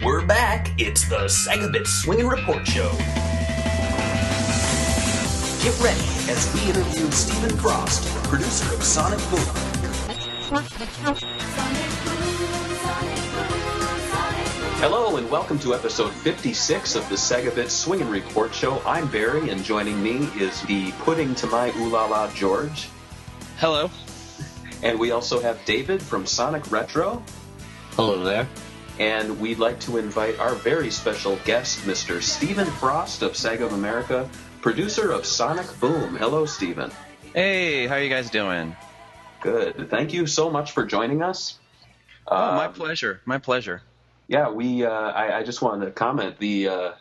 We're back. It's the SEGAbits Swingin Report Show. Get ready as we interview Stephen Frost, producer of Sonic Boom. Hello and welcome to episode 56 of the SEGAbits Swingin Report Show. I'm Barry, and joining me is the pudding to my ooh la la George. Hello. And we also have David from Sonic Retro. Hello there. And we'd like to invite our very special guest, Mr. Stephen Frost of SEGA of America, producer of Sonic Boom. Hello, Stephen. Hey, how are you guys doing? Good. Thank you so much for joining us. Oh, my pleasure. My pleasure. Yeah, I just wanted to comment. The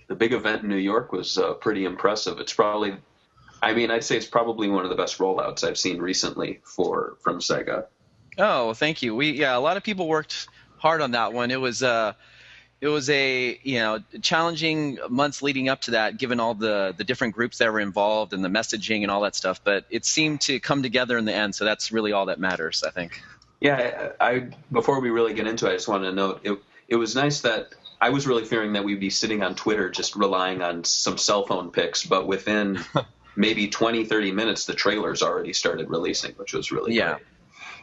big event in New York was pretty impressive. It's probably, I'd say it's probably one of the best rollouts I've seen recently from Sega. Oh, thank you. A lot of people worked hard on that one. It was a challenging months leading up to that, given all the different groups that were involved and the messaging and all that stuff. But it seemed to come together in the end, so that's really all that matters, I think. Yeah, before we really get into it, I just wanted to note it was nice that I was really fearing that we'd be sitting on Twitter just relying on some cell phone pics, but within maybe 20, 30 minutes, the trailers already started releasing, which was really great.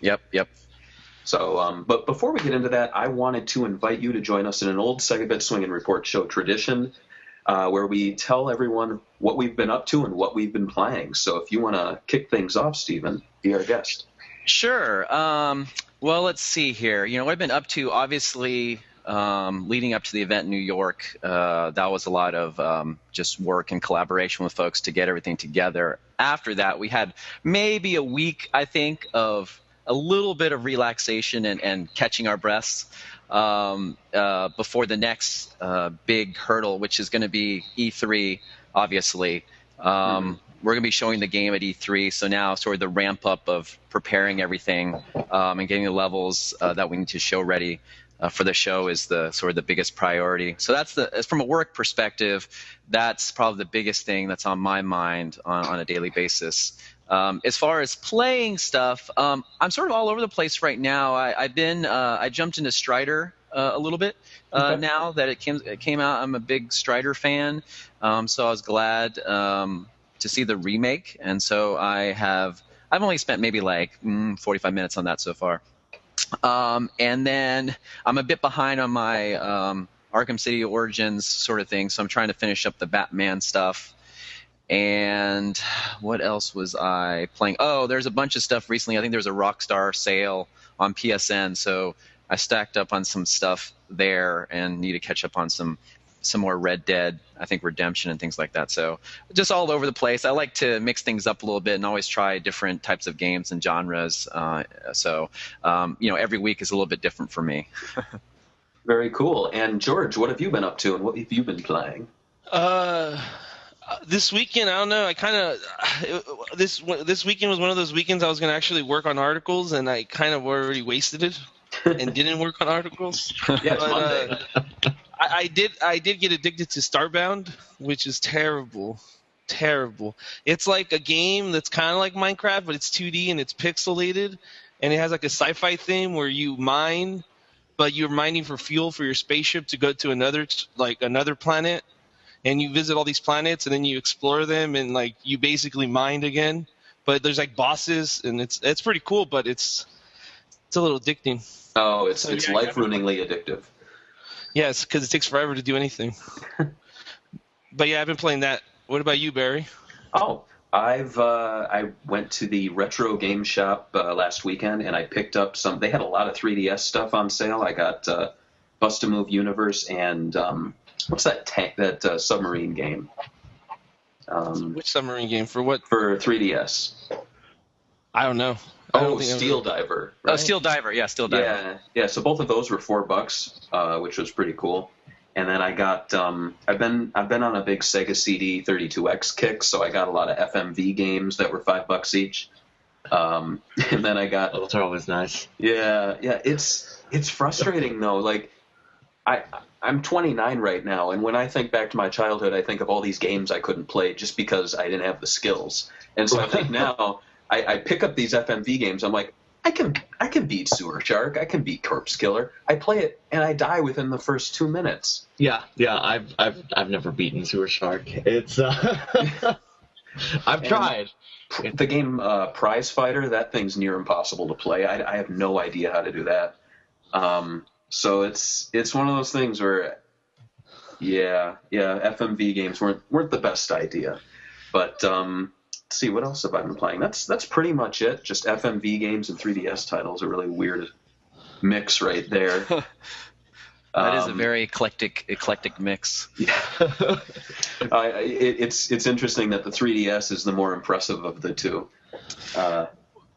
Yep. So, but before we get into that, I wanted to invite you to join us in an old SEGAbits Swingin Report Show tradition where we tell everyone what we've been up to and what we've been playing. So if you want to kick things off, Stephen, be our guest. Sure. Well, let's see here. What I've been up to, obviously, leading up to the event in New York, that was a lot of just work and collaboration with folks to get everything together. After that, we had maybe a week, I think, of a little bit of relaxation and catching our breaths before the next big hurdle, which is going to be E3, obviously. We're going to be showing the game at E3, so now sort of the ramp up of preparing everything and getting the levels that we need to show ready for the show is the sort of the biggest priority. So that's from a work perspective, that's probably the biggest thing that's on my mind on a daily basis. As far as playing stuff, I'm sort of all over the place right now. I jumped into Strider a little bit now that it came out. I'm a big Strider fan, so I was glad to see the remake, and so I've only spent maybe like 45 minutes on that so far. And then I'm a bit behind on my Arkham City Origins sort of thing, so I'm trying to finish up the Batman stuff. And what else was I playing? Oh, there's a bunch of stuff recently. I think there's a Rockstar sale on PSN, so I stacked up on some stuff there and need to catch up on some more Red Dead, I think Redemption and things like that. So just all over the place. I like to mix things up a little bit and always try different types of games and genres. Every week is a little bit different for me. Very cool. And George, what have you been up to and what have you been playing? This weekend, I don't know. This weekend was one of those weekends I was going to actually work on articles, and I kind of already wasted it and didn't work on articles. Yeah, it's Monday. I did get addicted to Starbound, which is terrible. It's like a game that's kind of like Minecraft, but it's 2D and it's pixelated, and it has like a sci-fi theme where you mine, but you're mining for fuel for your spaceship to go to another planet. And you visit all these planets, and then you explore them, and like you basically mine again. But there's like bosses, and it's pretty cool, but it's a little addicting. Oh, it's life-ruiningly addictive. Yes, because it takes forever to do anything. But yeah, I've been playing that. What about you, Barry? Oh, I went to the retro game shop last weekend, and I picked up some. They had a lot of 3DS stuff on sale. I got Bust-A-Move Universe and what's that submarine game? Which submarine game? For what? For 3DS. I don't know. Steel Diver. Right? Oh, Steel Diver. Yeah, Steel Diver. Yeah. So both of those were $4, which was pretty cool. And then I got I've been on a big Sega CD 32X kick, so I got a lot of FMV games that were $5 each. And then I got those are always nice. Yeah. It's frustrating though. Like I'm 29 right now, and when I think back to my childhood, I think of all these games I couldn't play just because I didn't have the skills. And so I think now I pick up these FMV games. I'm like, I can beat Sewer Shark. I can beat Corpse Killer. I play it and I die within the first 2 minutes. Yeah. I've never beaten Sewer Shark. It's I've tried. The game Prize Fighter, that thing's near impossible to play. I have no idea how to do that. So it's one of those things where, yeah, FMV games weren't the best idea. But let's see, what else have I been playing? That's pretty much it. just FMV games and 3DS titles. A really weird mix right there. That is a very eclectic mix. Yeah. It's interesting that the 3DS is the more impressive of the two.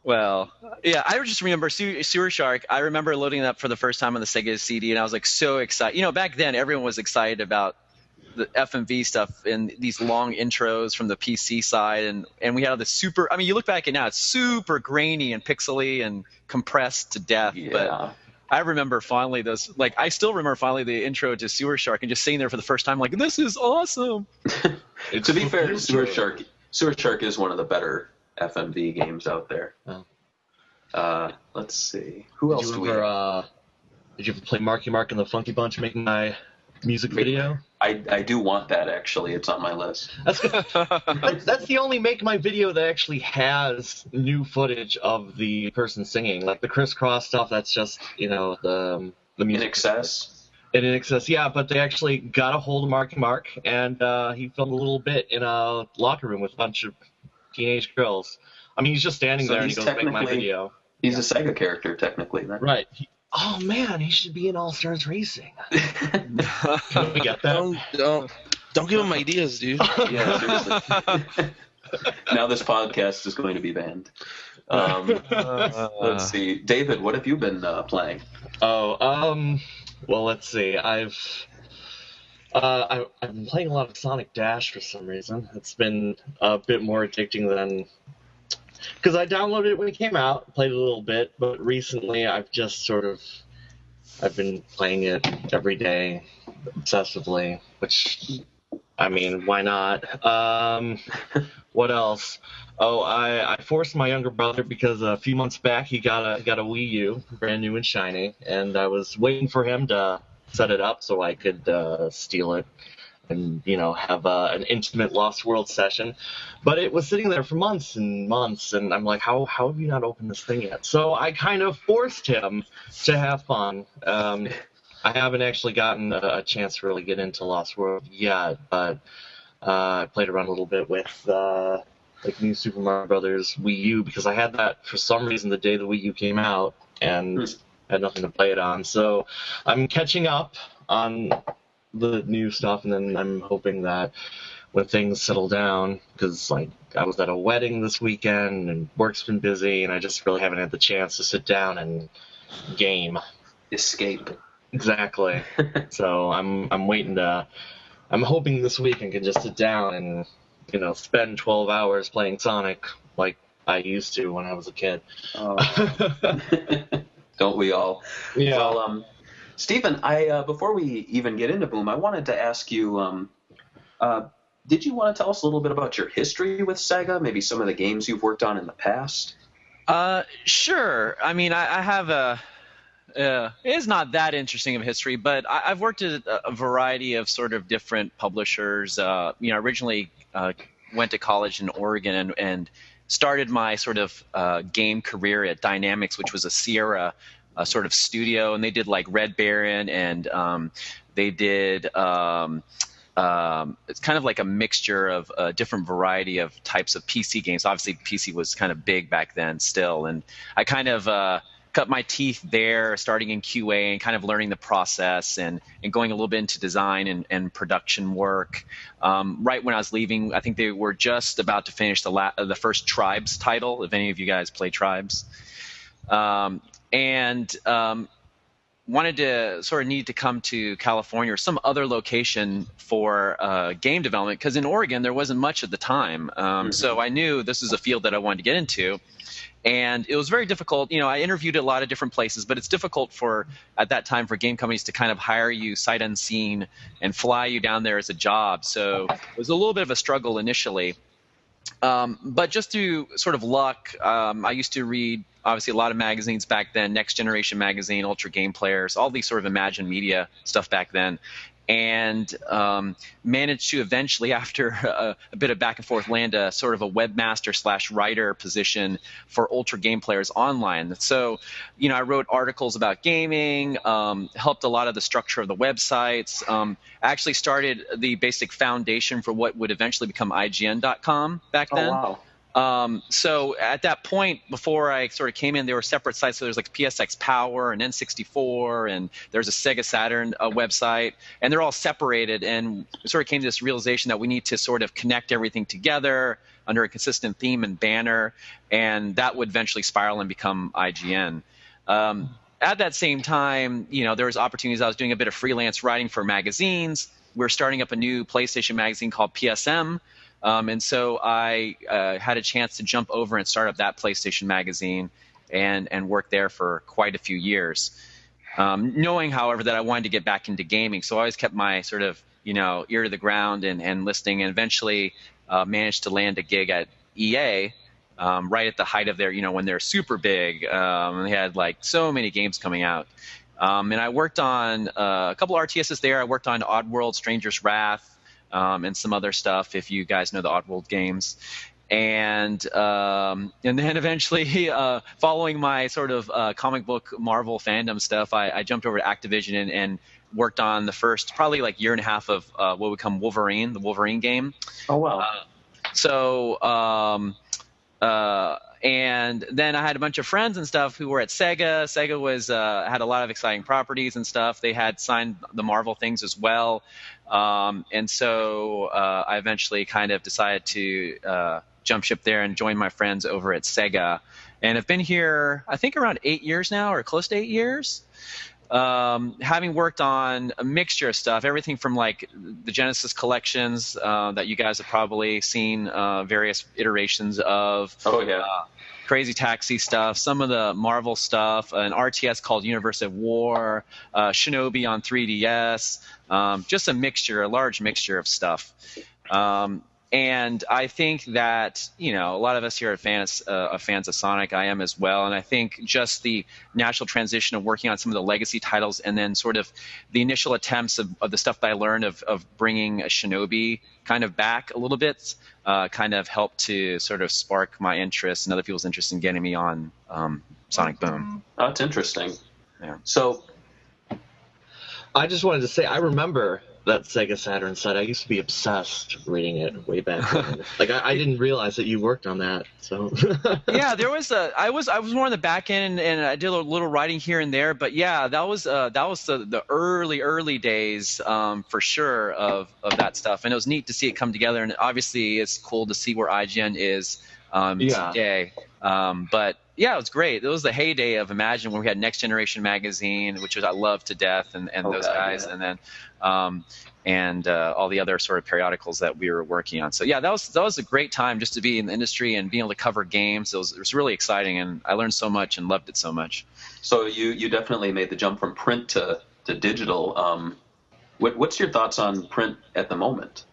Well, yeah, I just remember Sewer Shark. I remember loading it up for the first time on the Sega CD, and I was like so excited. You know, back then everyone was excited about the FMV stuff and these long intros from the PC side, and we had all the super. I mean, you look back at now, it's super grainy and pixely and compressed to death. Yeah. But I remember finally those. Like, I still remember finally the intro to Sewer Shark and just sitting there for the first time, like, this is awesome. To be fair, Sewer Shark is one of the better FMV games out there. Oh. Let's see. Who else do we have? Did you ever play Marky Mark and the Funky Bunch making my music video? I do want that, actually. It's on my list. That's the only Make My video that actually has new footage of the person singing. Like the crisscross stuff, that's just, the music. In excess? In excess, yeah, but they actually got a hold of Marky Mark, and he filmed a little bit in a locker room with a bunch of teenage girls. I mean, he's just standing there and he goes, make my video. He's a Sega character, technically. Right. Oh, man, he should be in All-Stars Racing. Can we get that? Don't give him ideas, dude. Yeah, seriously. Now this podcast is going to be banned. Let's see. David, what have you been playing? Well, let's see. I've been playing a lot of Sonic Dash for some reason. It's been a bit more addicting than... Because I downloaded it when it came out, played it a little bit, but recently I've been playing it every day, obsessively, which, I mean, why not? What else? Oh, I forced my younger brother because a few months back he got a Wii U, brand new and shiny, and I was waiting for him to set it up so I could steal it and, have an intimate Lost World session. But it was sitting there for months and months, and I'm like, how have you not opened this thing yet? So I kind of forced him to have fun. I haven't actually gotten a chance to really get into Lost World yet, but I played around a little bit with New Super Mario Brothers Wii U, because I had that for some reason the day the Wii U came out, and had nothing to play it on. So I'm catching up on the new stuff, and then I'm hoping that when things settle down, because I was at a wedding this weekend and work's been busy, and I just really haven't had the chance to sit down and game. Escape. Exactly. So I'm hoping this week I can just sit down and spend 12 hours playing Sonic like I used to when I was a kid. Don't we all? Yeah. Well, Stephen, before we even get into Boom, I wanted to ask you, did you want to tell us a little bit about your history with Sega, maybe some of the games you've worked on in the past? Sure. I mean, I have it is not that interesting of a history, but I've worked at a variety of sort of different publishers. Originally went to college in Oregon and started my sort of game career at Dynamics, which was a Sierra sort of studio, and they did like Red Baron, and they did it's kind of like a mixture of a different variety of types of PC games. Obviously, PC was kind of big back then still, and I kind of cut my teeth there, starting in QA and kind of learning the process and going a little bit into design and production work. Right when I was leaving, I think they were just about to finish the first Tribes title, if any of you guys play Tribes. And wanted to sort of need to come to California or some other location for game development, because in Oregon there wasn't much at the time. So I knew this is a field that I wanted to get into. And it was very difficult. I interviewed at a lot of different places, but it's difficult at that time for game companies to kind of hire you sight unseen and fly you down there as a job. So it was a little bit of a struggle initially. But just through sort of luck, I used to read obviously a lot of magazines back then, Next Generation Magazine, Ultra Game Players, all these sort of Imagine Media stuff back then. And managed to eventually, after a bit of back and forth, land a sort of a webmaster/writer position for Ultra Game Players online. So, I wrote articles about gaming, helped a lot of the structure of the websites, actually started the basic foundation for what would eventually become IGN.com back then. Oh, wow. So at that point, before I sort of came in, there were separate sites. So there's like PSX Power and N64, and there's a Sega Saturn website, and they're all separated. And we sort of came to this realization that we need to sort of connect everything together under a consistent theme and banner, and that would eventually spiral and become IGN. At that same time, there was opportunities. I was doing a bit of freelance writing for magazines. We're starting up a new PlayStation magazine called PSM. And so I had a chance to jump over and start up that PlayStation magazine and work there for quite a few years. Knowing, however, that I wanted to get back into gaming. So I always kept my sort of, ear to the ground and listening, and eventually managed to land a gig at EA right at the height of their, when they're super big. They had like so many games coming out. And I worked on a couple RTSs there. I worked on Oddworld, Stranger's Wrath, and some other stuff, if you guys know the Oddworld games. And then eventually, following my sort of comic book Marvel fandom stuff, I jumped over to Activision and worked on the first probably like year and a half of what would become Wolverine, the Wolverine game. Oh, wow. And then I had a bunch of friends and stuff who were at Sega. Sega was had a lot of exciting properties and stuff. They had signed the Marvel things as well. And so I eventually kind of decided to jump ship there and join my friends over at Sega. And I've been here, I think, around 8 years now, or close to 8 years. Having worked on a mixture of stuff, everything from like the Genesis collections that you guys have probably seen various iterations of. Oh, yeah. Crazy Taxi stuff, some of the Marvel stuff, an RTS called Universe of War, Shinobi on 3DS, just a large mixture of stuff. And I think that, a lot of us here are fans of Sonic. I am as well. And I think just the natural transition of working on some of the legacy titles and then sort of the initial attempts of the stuff that I learned of bringing a Shinobi kind of back a little bit kind of helped to sort of spark my interest and other people's interest in getting me on Sonic Boom. Oh, that's interesting. Yeah. So I just wanted to say, I remember that Sega Saturn set. I used to be obsessed reading it way back then. Like I didn't realize that you worked on that. So yeah, there was I was more on the back end and I did a little writing here and there. But yeah, that was the early days for sure of that stuff. And it was neat to see it come together. And obviously, it's cool to see where IGN is today. But yeah, it was great. It was the heyday of Imagine when we had Next Generation Magazine, which I loved to death, and those guys, yeah. And then all the other sort of periodicals that we were working on. So yeah, that was a great time just to be in the industry and being able to cover games. It was really exciting, and I learned so much and loved it so much. So you definitely made the jump from print to digital. What's your thoughts on print at the moment?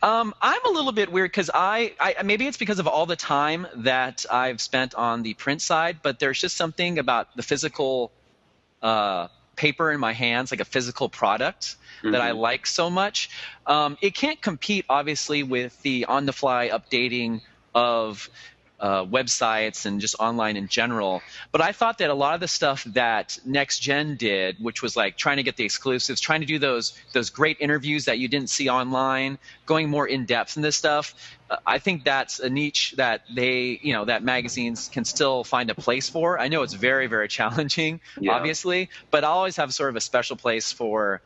I'm a little bit weird because I maybe it's because of all the time that I've spent on the print side, but there's just something about the physical paper in my hands, like a physical product, that I like so much. It can't compete, obviously, with the on-the-fly updating of websites and just online in general. But I thought that a lot of the stuff that Next Gen did, which was like trying to get the exclusives, trying to do those great interviews that you didn't see online, going more in depth in this stuff, I think that's a niche that that magazines can still find a place for. I know it's very, very challenging, obviously, but I always have sort of a special place for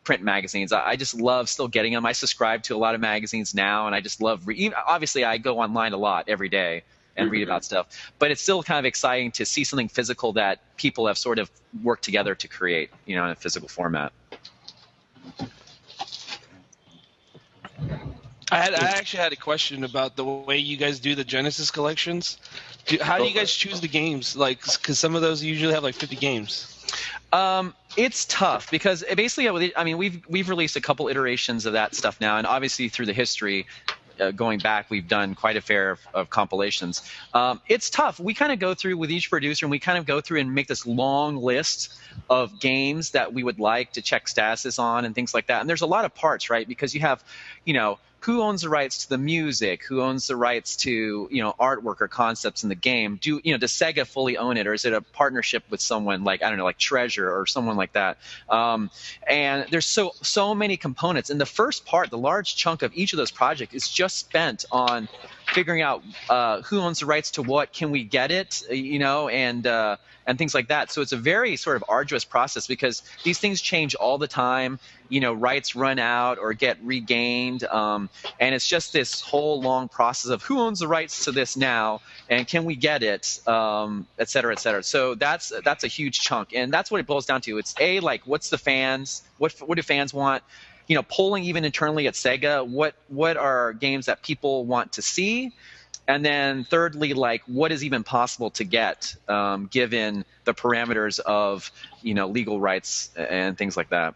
print magazines. I just love still getting them. I subscribe to a lot of magazines now, and I just love obviously I go online a lot every day and read about stuff, but it's still kind of exciting to see something physical that people have sort of worked together to create, in a physical format. I actually had a question about the way you guys do the Genesis collections. How do you guys choose the games? Like, because some of those usually have like 50 games. It's tough because basically, I mean, we've released a couple iterations of that stuff now, and obviously through the history, going back, we've done quite a fair of compilations. It's tough. We kind of go through with each producer, and we kind of go through and make this long list of games that we would like to check statuses on and things like that. And there's a lot of parts, right? Because you have, who owns the rights to the music? Who owns the rights to, artwork or concepts in the game? Does Sega fully own it, or is it a partnership with someone like, I don't know, like Treasure or someone like that? And there's so many components. And the first part, the large chunk of each of those projects is just spent on figuring out who owns the rights to what, can we get it, and things like that. So it's a very sort of arduous process because these things change all the time. Rights run out or get regained, and it's just this whole long process of who owns the rights to this now, and can we get it, et cetera, et cetera. So that's a huge chunk, and that's what it boils down to. It's like, what's the fans? What do fans want? Polling even internally at Sega. What are games that people want to see? And then thirdly, like, what is even possible to get given the parameters of legal rights and things like that.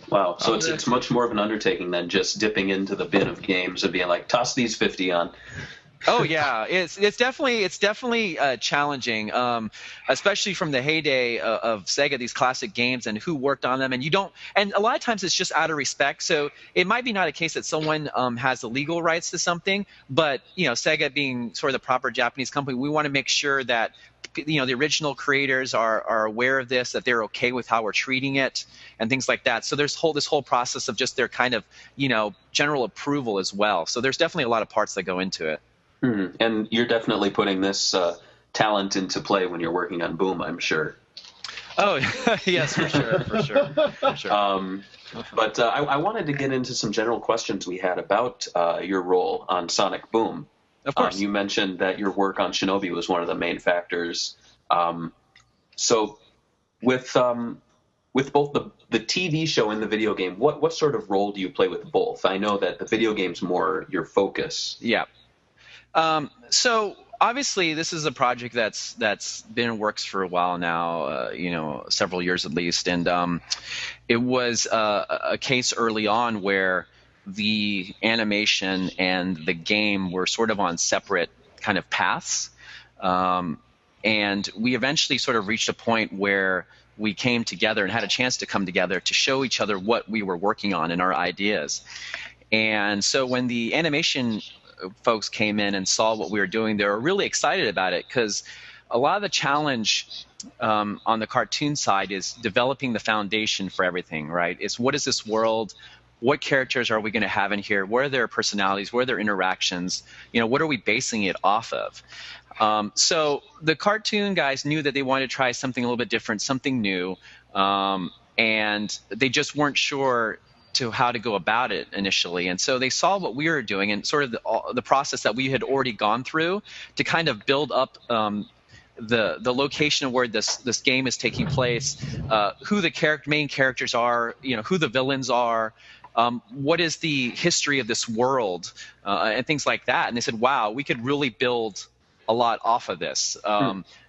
Wow. So it's much more of an undertaking than just dipping into the bin of games and being like, toss these 50 on. Oh yeah, it's definitely challenging, especially from the heyday of Sega, these classic games and who worked on them, and a lot of times it's just out of respect. So it might be not a case that someone has the legal rights to something, but Sega being sort of the proper Japanese company, we want to make sure that the original creators are aware of this, that they're okay with how we're treating it and things like that. So there's this whole process of just their kind of general approval as well. So there's definitely a lot of parts that go into it. Mm-hmm. And you're definitely putting this talent into play when you're working on Boom, I'm sure. Oh, yes, for sure. But I wanted to get into some general questions we had about your role on Sonic Boom. Of course. You mentioned that your work on Shinobi was one of the main factors. So with both the TV show and the video game, what sort of role do you play with both? I know that the video game's more your focus. Yeah. So obviously this is a project that's been in works for a while now, several years at least. And it was a case early on where the animation and the game were sort of on separate kind of paths. And we eventually sort of reached a point where we came together and had a chance to come together to show each other what we were working on and our ideas. And so when the animation folks came in and saw what we were doing, they were really excited about it because a lot of the challenge on the cartoon side is developing the foundation for everything, right? It's what is this world? What characters are we going to have in here? What are their personalities? What are their interactions? What are we basing it off of? So the cartoon guys knew that they wanted to try something a little bit different, something new, and they just weren't sure to how to go about it initially. And so they saw what we were doing and sort of the process that we had already gone through to kind of build up the location where this game is taking place, who the main characters are, who the villains are, what is the history of this world, and things like that. And they said, wow, we could really build a lot off of this.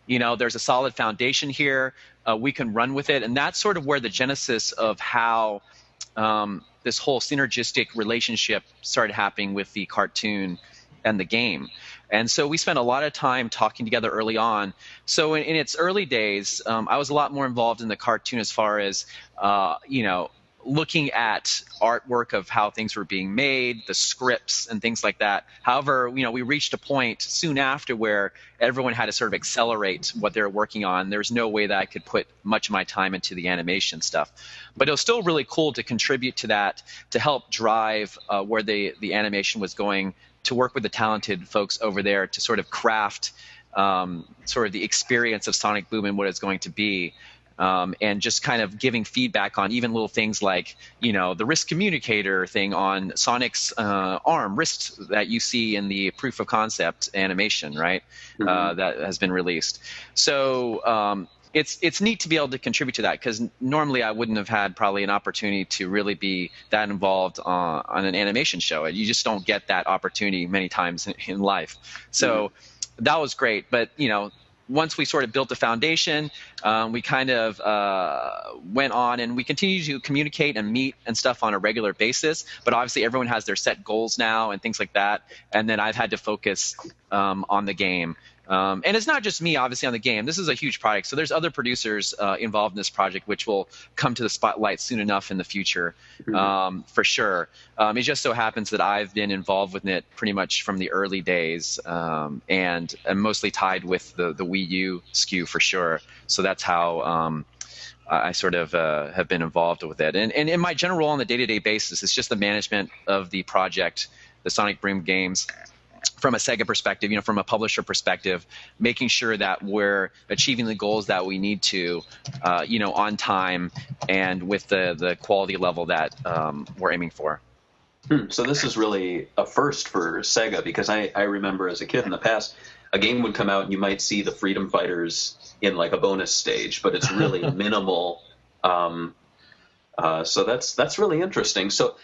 There's a solid foundation here. We can run with it. And that's sort of where the genesis of how this whole synergistic relationship started happening with the cartoon and the game. And so we spent a lot of time talking together early on. So in its early days, I was a lot more involved in the cartoon as far as, looking at artwork of how things were being made, the scripts and things like that. However, we reached a point soon after where everyone had to sort of accelerate what they were working on. There's no way that I could put much of my time into the animation stuff. But it was still really cool to contribute to that, to help drive where the animation was going, to work with the talented folks over there to sort of craft sort of the experience of Sonic Boom and what it's going to be. And just kind of giving feedback on even little things like, the wrist communicator thing on Sonic's wrist that you see in the proof of concept animation, right? Mm-hmm. That has been released. So it's neat to be able to contribute to that because normally I wouldn't have had probably an opportunity to really be that involved on an animation show. You just don't get that opportunity many times in life. So that was great. But, once we sort of built the foundation, we kind of went on and we continue to communicate and meet and stuff on a regular basis. But obviously, everyone has their set goals now and things like that. And then I've had to focus on the game. And it's not just me, obviously, on the game. This is a huge project. So there's other producers involved in this project, which will come to the spotlight soon enough in the future, for sure. It just so happens that I've been involved with it pretty much from the early days, and I'm mostly tied with the Wii U SKU for sure. So that's how I sort of have been involved with it. And in my general role on the day-to-day basis, it's just the management of the project, the Sonic Boom games, from a Sega perspective, from a publisher perspective, making sure that we're achieving the goals that we need to, on time and with the quality level that we're aiming for. So this is really a first for Sega, because I remember as a kid in the past, a game would come out and you might see the Freedom Fighters in like a bonus stage, but it's really minimal. So that's really interesting. So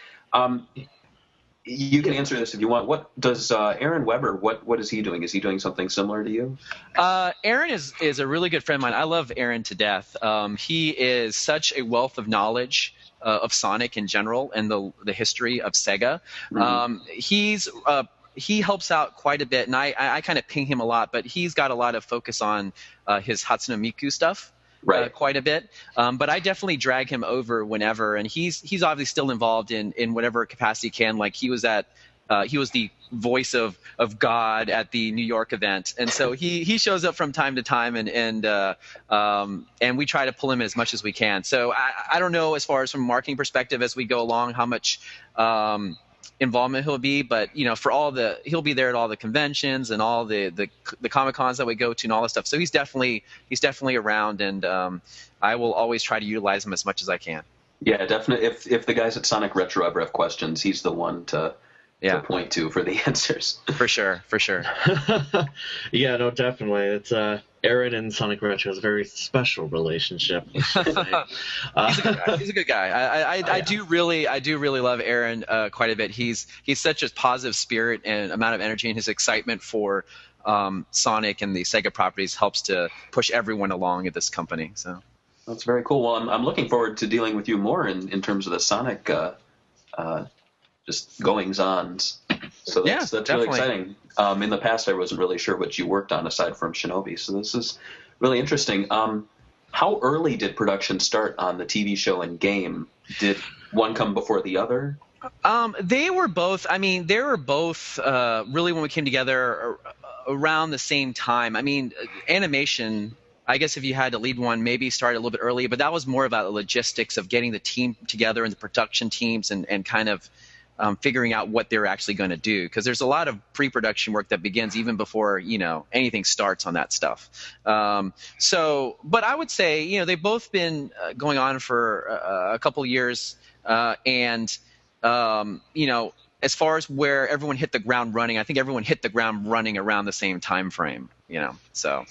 you can answer this if you want. What does Aaron Weber? What is he doing? Is he doing something similar to you? Aaron is a really good friend of mine. I love Aaron to death. He is such a wealth of knowledge of Sonic in general and the history of Sega. He helps out quite a bit, and I kind of ping him a lot. But he's got a lot of focus on his Hatsune Miku stuff. Right. Quite a bit, but I definitely drag him over whenever, and he's obviously still involved in whatever capacity he can. Like he was the voice of God at the New York event, and so he shows up from time to time, and we try to pull him as much as we can. So I don't know as far as from a marketing perspective as we go along how much involvement he'll be, but he'll be there at all the conventions and all the Comic Cons that we go to and all that stuff. So he's definitely around, and I will always try to utilize him as much as I can. Yeah, definitely. If the guys at Sonic Retro ever have questions, he's the one to point to for the answers. For sure. Yeah, no, definitely. It's Aaron and Sonic Retro has a very special relationship. He's a good guy. I do really love Aaron quite a bit. He's such a positive spirit and amount of energy, and his excitement for Sonic and the Sega properties helps to push everyone along at this company. So that's very cool. Well, I'm looking forward to dealing with you more in terms of the Sonic just goings-ons. So that's really exciting. In the past, I wasn't really sure what you worked on aside from Shinobi, so this is really interesting. How early did production start on the TV show and game? Did one come before the other? They were both. I mean, they were both really when we came together around the same time. I mean, animation, I guess if you had to lead one, maybe started a little bit early, but that was more about the logistics of getting the team together and the production teams and kind of figuring out what they're actually going to do, because there's a lot of pre-production work that begins even before anything starts on that stuff. But I would say they've both been going on for a couple years, and as far as where everyone hit the ground running, I think everyone hit the ground running around the same time frame. So.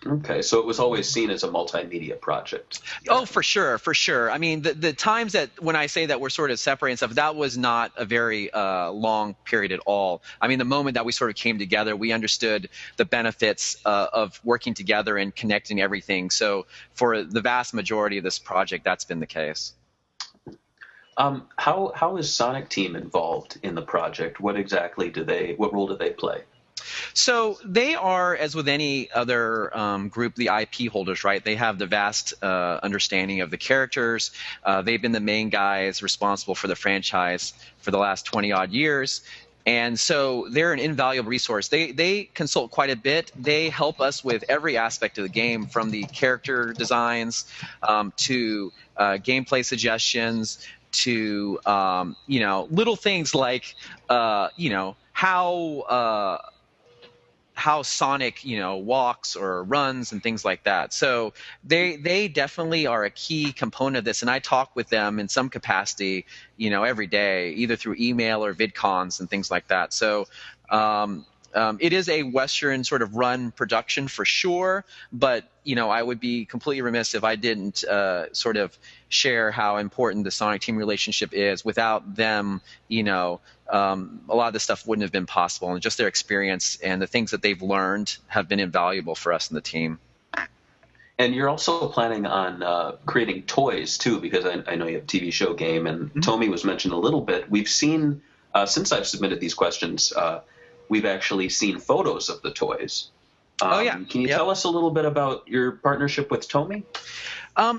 Okay, so it was always seen as a multimedia project. Oh, for sure. I mean, the times that when I say that we're sort of separating stuff, that was not a very long period at all. I mean, the moment that we sort of came together, we understood the benefits of working together and connecting everything. So for the vast majority of this project, that's been the case. How is Sonic Team involved in the project? What role do they play? So they are, as with any other group, the IP holders, right? They have the vast understanding of the characters. They've been the main guys responsible for the franchise for the last 20-odd years. And so they're an invaluable resource. They consult quite a bit. They help us with every aspect of the game, from the character designs to gameplay suggestions to, little things like, how Sonic, walks or runs and things like that. So they definitely are a key component of this, and I talk with them in some capacity, every day, either through email or VidCons and things like that. So it is a Western sort of run production for sure, but I would be completely remiss if I didn't sort of share how important the Sonic team relationship is. Without them, a lot of this stuff wouldn't have been possible, and just their experience and the things that they've learned have been invaluable for us in the team. And you're also planning on creating toys too, because I know you have a TV show game, and Tomy was mentioned a little bit. We've seen, since I've submitted these questions, we've actually seen photos of the toys. Can you tell us a little bit about your partnership with Tomy?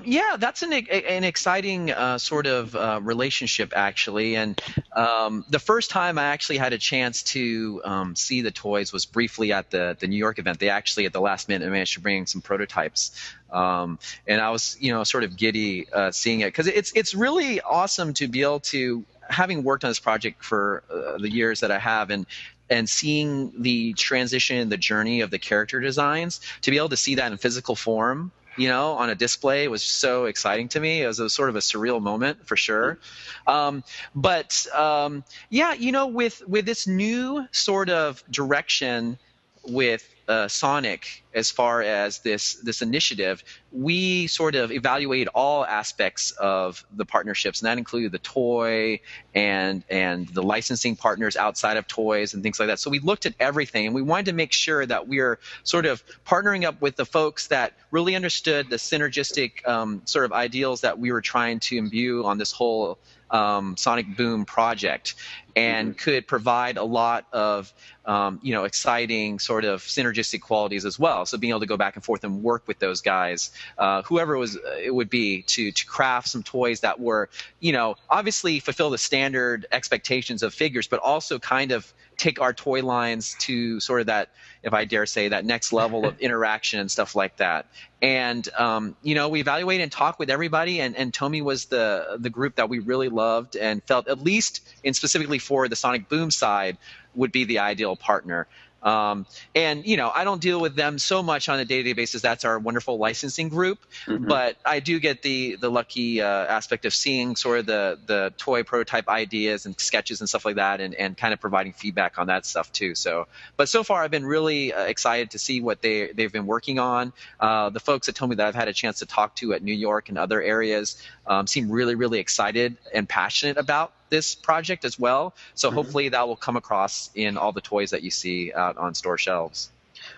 Yeah, that's an exciting sort of relationship, actually. And the first time I actually had a chance to see the toys was briefly at the New York event. They actually, at the last minute, managed to bring some prototypes. And I was, sort of giddy seeing it, because it's really awesome to be able to, having worked on this project for the years that I have, and seeing the transition, the journey of the character designs, to be able to see that in physical form, on a display, was so exciting to me. It was a sort of a surreal moment for sure. With this new sort of direction with Sonic, as far as this initiative, we sort of evaluated all aspects of the partnerships, and that included the toy and the licensing partners outside of toys and things like that. So we looked at everything, and we wanted to make sure that we are sort of partnering up with the folks that really understood the synergistic sort of ideals that we were trying to imbue on this whole Sonic Boom project, and could provide a lot of exciting sort of synergistic qualities as well. So being able to go back and forth and work with those guys, whoever it would be, to craft some toys that were, obviously fulfill the standard expectations of figures, but also kind of take our toy lines to sort of that, if I dare say, that next level of interaction and stuff like that. And we evaluated and talked with everybody, and Tomy was the group that we really loved and felt, at least in specifically for the Sonic Boom side, would be the ideal partner. I don't deal with them so much on a day-to-day basis. That's our wonderful licensing group. But I do get the lucky aspect of seeing sort of the toy prototype ideas and sketches and stuff like that, and kind of providing feedback on that stuff too. But so far I've been really excited to see what they've been working on. The folks that told me that I've had a chance to talk to at New York and other areas seem really, really excited and passionate about this project as well. So hopefully that will come across in all the toys that you see out on store shelves.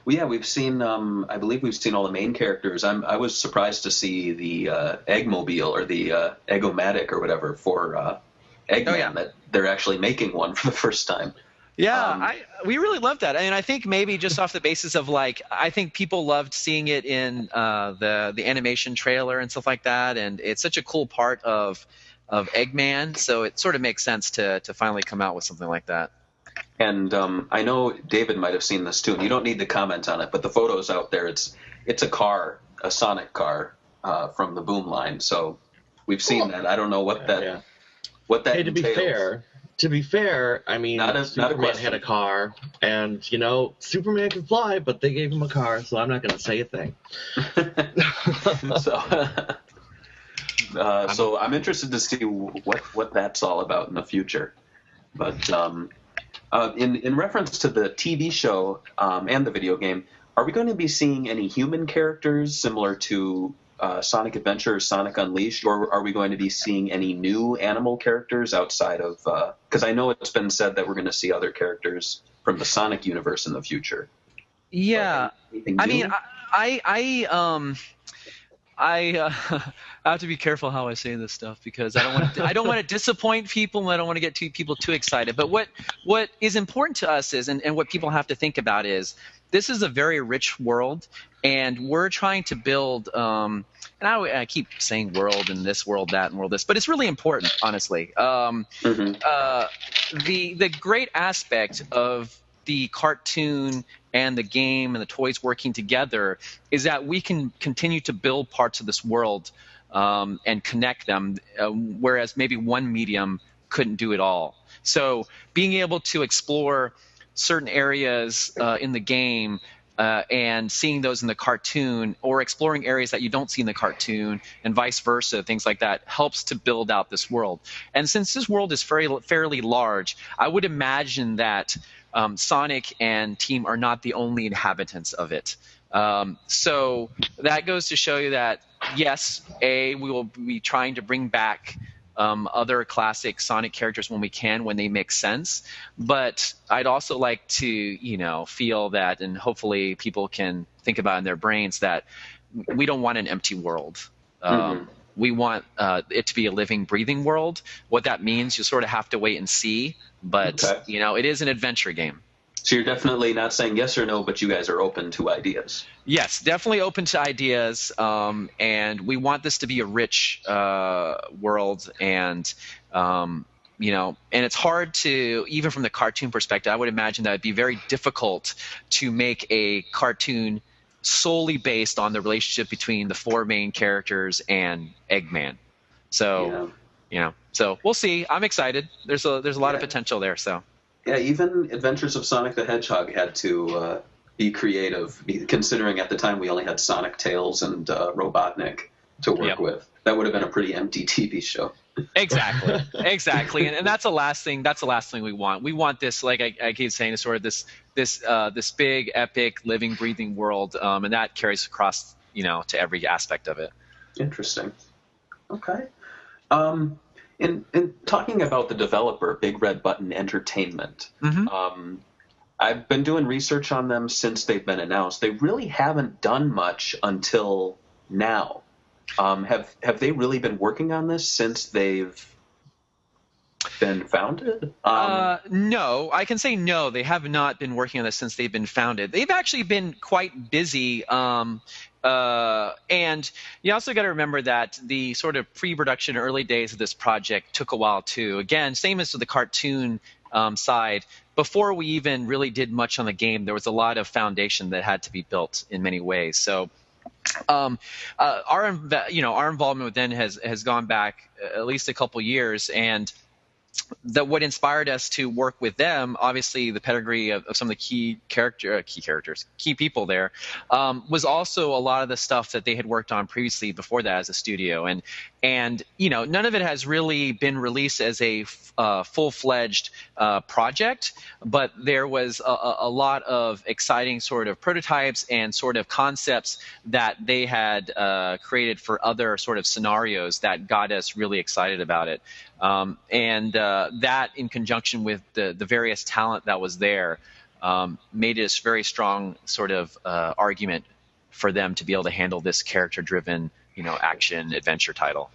Well, yeah, we've seen, I believe we've seen all the main characters. I was surprised to see the Eggmobile, or the Eggomatic or whatever, for Eggman, that they're actually making one for the first time. Yeah, we really loved that. And I think maybe just off the basis of, I think people loved seeing it in the animation trailer and stuff like that. And it's such a cool part of Eggman, so it sort of makes sense to finally come out with something like that. And I know David might have seen this too, and you don't need to comment on it, but the photos out there, it's a car, a Sonic car from the Boom line. So we've seen that. I don't know what that entails. To be fair, I mean, Superman had a car, and Superman can fly, but they gave him a car, so I'm not going to say a thing. So I'm interested to see what that's all about in the future. But in reference to the TV show and the video game, are we going to be seeing any human characters similar to Sonic Adventure or Sonic Unleashed, or are we going to be seeing any new animal characters outside of – because I know it's been said that we're going to see other characters from the Sonic universe in the future. Yeah. I mean, I have to be careful how I say this stuff, because I don't want to disappoint people, and I don't want to get people too excited. But what is important to us is, and what people have to think about is, this is a very rich world, and we're trying to build. And I keep saying world and this world, that and world this, but it's really important, honestly. The great aspect of the cartoon and the game and the toys working together is that we can continue to build parts of this world and connect them, whereas maybe one medium couldn't do it all. So being able to explore certain areas in the game and seeing those in the cartoon, or exploring areas that you don't see in the cartoon, and vice versa, things like that, helps to build out this world. And since this world is fairly large, I would imagine that Sonic and team are not the only inhabitants of it. So that goes to show you that, yes, we will be trying to bring back other classic Sonic characters when we can, when they make sense. But I'd also like to, feel that, and hopefully people can think about in their brains, that we don't want an empty world. We want it to be a living, breathing world. What that means, you sort of have to wait and see. But, it is an adventure game. So you're definitely not saying yes or no, but you guys are open to ideas. Yes, definitely open to ideas. And we want this to be a rich world. And, and it's hard to, even from the cartoon perspective, I would imagine that it'd be very difficult to make a cartoon solely based on the relationship between the 4 main characters and Eggman. So, so we'll see. I'm excited. There's a lot of potential there. So. Yeah, even Adventures of Sonic the Hedgehog had to be creative, considering at the time we only had Sonic, Tails, and Robotnik to work with. That would have been a pretty empty TV show. Exactly, and that's the last thing. That's the last thing we want. We want this, like I keep saying, is sort of this big, epic, living, breathing world, and that carries across, to every aspect of it. Interesting. Okay. In talking about the developer, Big Red Button Entertainment, I've been doing research on them since they've been announced. They really haven't done much until now. Have they really been working on this since they've been founded? No, I can say no. They have not been working on this since they've been founded. They've actually been quite busy. And you also got to remember that the sort of pre-production early days of this project took a while too. Again, same as to the cartoon side. Before we even really did much on the game, there was a lot of foundation that had to be built in many ways. So our involvement with them has gone back at least a couple years, and what inspired us to work with them, obviously the pedigree of some of the key people there, was also a lot of the stuff that they had worked on previously before that as a studio. And none of it has really been released as a full-fledged project, but there was a lot of exciting sort of prototypes and sort of concepts that they had created for other sort of scenarios that got us really excited about it. That, in conjunction with the various talent that was there, made it a very strong sort of argument for them to be able to handle this character-driven, action adventure title.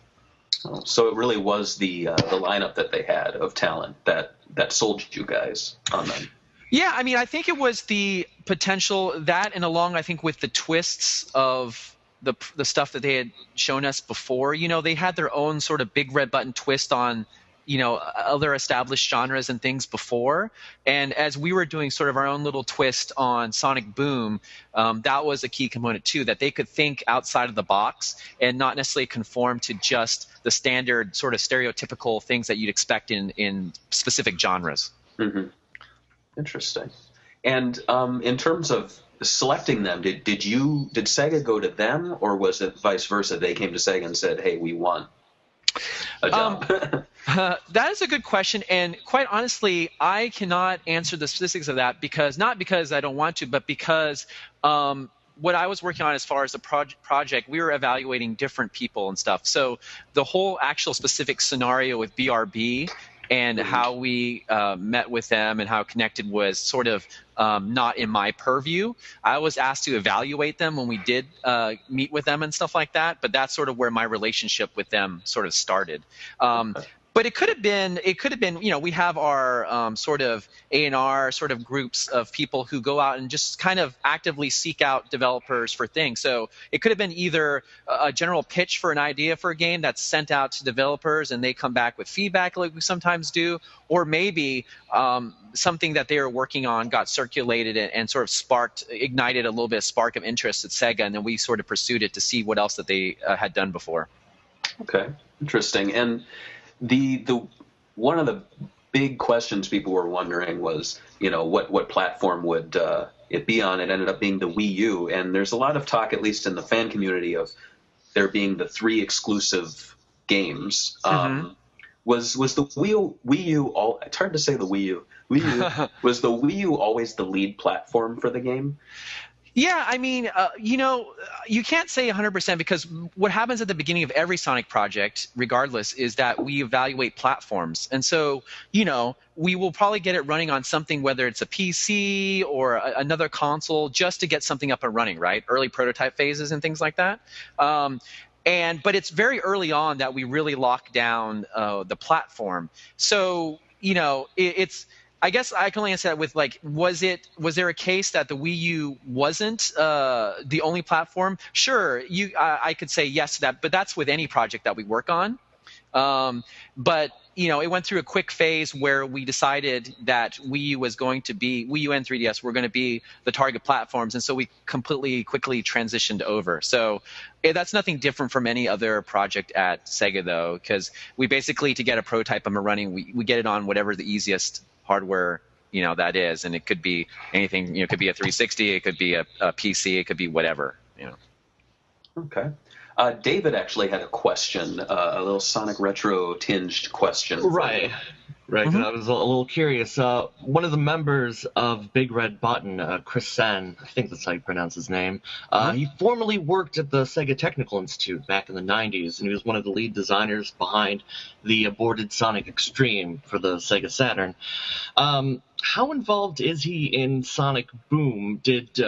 So it really was the lineup that they had of talent that sold you guys on them. Yeah, I mean, I think it was the potential that, and along, I think, with the twists of the stuff that they had shown us before. They had their own sort of Big Red Button twist on, other established genres and things before. And as we were doing sort of our own little twist on Sonic Boom, that was a key component too, that they could think outside of the box and not necessarily conform to just the standard sort of stereotypical things that you'd expect in specific genres. Mm-hmm. Interesting. And in terms of selecting them, did Sega go to them, or was it vice versa? They came to Sega and said, "Hey, we want a job." That is a good question, and quite honestly, I cannot answer the specifics of that not because I don't want to, but because what I was working on as far as the project, we were evaluating different people and stuff. So the whole actual specific scenario with BRB and how we met with them and how it connected was sort of not in my purview. I was asked to evaluate them when we did meet with them and stuff like that, but that's sort of where my relationship with them sort of started. But it could have been, we have our sort of A&R sort of groups of people who go out and just kind of actively seek out developers for things. So it could have been either a general pitch for an idea for a game that's sent out to developers and they come back with feedback like we sometimes do, or maybe something that they were working on got circulated and sort of ignited a little bit of spark of interest at Sega, and then we sort of pursued it to see what else that they had done before. Okay, interesting. And the one of the big questions people were wondering was, what platform would it be on? It ended up being the Wii U, and there's a lot of talk, at least in the fan community, of there being the 3 exclusive games. Was the Wii U all? It's hard to say the Wii U. Was the Wii U always the lead platform for the game? Yeah, I mean, you can't say 100% because what happens at the beginning of every Sonic project, regardless, is that we evaluate platforms. And so, we will probably get it running on something, whether it's a PC or another console, just to get something up and running, right? Early prototype phases and things like that. But it's very early on that we really lock down the platform. So, it's. I guess I can only answer that with was there a case that the Wii U wasn't the only platform? Sure, I could say yes to that, but that's with any project that we work on. But it went through a quick phase where we decided that Wii U and 3DS were going to be the target platforms, and so we quickly transitioned over. So that's nothing different from any other project at Sega, though, because we basically, to get a prototype up and running, we get it on whatever the easiest hardware that is, and it could be anything. It could be a 360, it could be a PC, it could be whatever. Okay. David actually had a question, a little Sonic retro tinged question. Right. Mm-hmm. I was a little curious. One of the members of Big Red Button, Chris Sen, I think that's how you pronounce his name, he formerly worked at the Sega Technical Institute back in the 90s, and he was one of the lead designers behind the aborted Sonic Extreme for the Sega Saturn. How involved is he in Sonic Boom? Did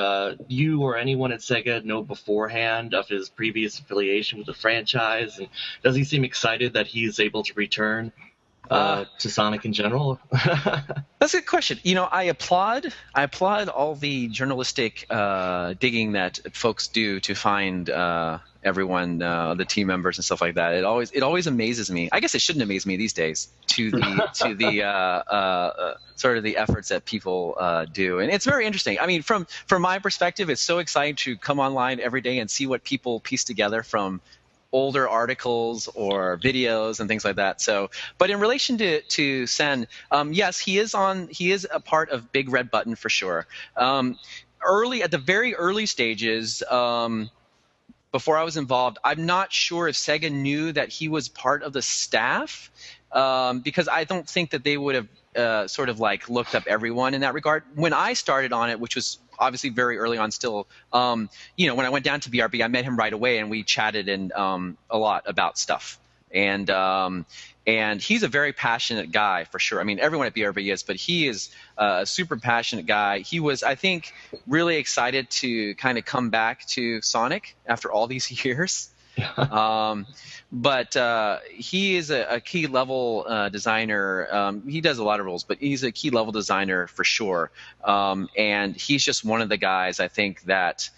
you or anyone at Sega know beforehand of his previous affiliation with the franchise? And does he seem excited that he's able to return to Sonic in general? That's a good question. I applaud all the journalistic digging that folks do to find everyone, the team members and stuff like that. It always amazes me. I guess it shouldn't amaze me these days to the sort of the efforts that people do, and it's very interesting. I mean, from my perspective, it's so exciting to come online every day and see what people piece together from older articles or videos and things like that. So, but in relation to Sen, yes, he is a part of Big Red Button for sure. At the very early stages, before I was involved, I'm not sure if Sega knew that he was part of the staff, because I don't think that they would have sort of looked up everyone in that regard. When I started on it, which was obviously very early on still, when I went down to BRB, I met him right away and we chatted a lot about stuff. And he's a very passionate guy for sure. I mean, everyone at BRB is, but he is a super passionate guy. He was, I think, really excited to kind of come back to Sonic after all these years. But he is a key level designer. He does a lot of roles, but he's a key level designer for sure. And he's just one of the guys, I think, that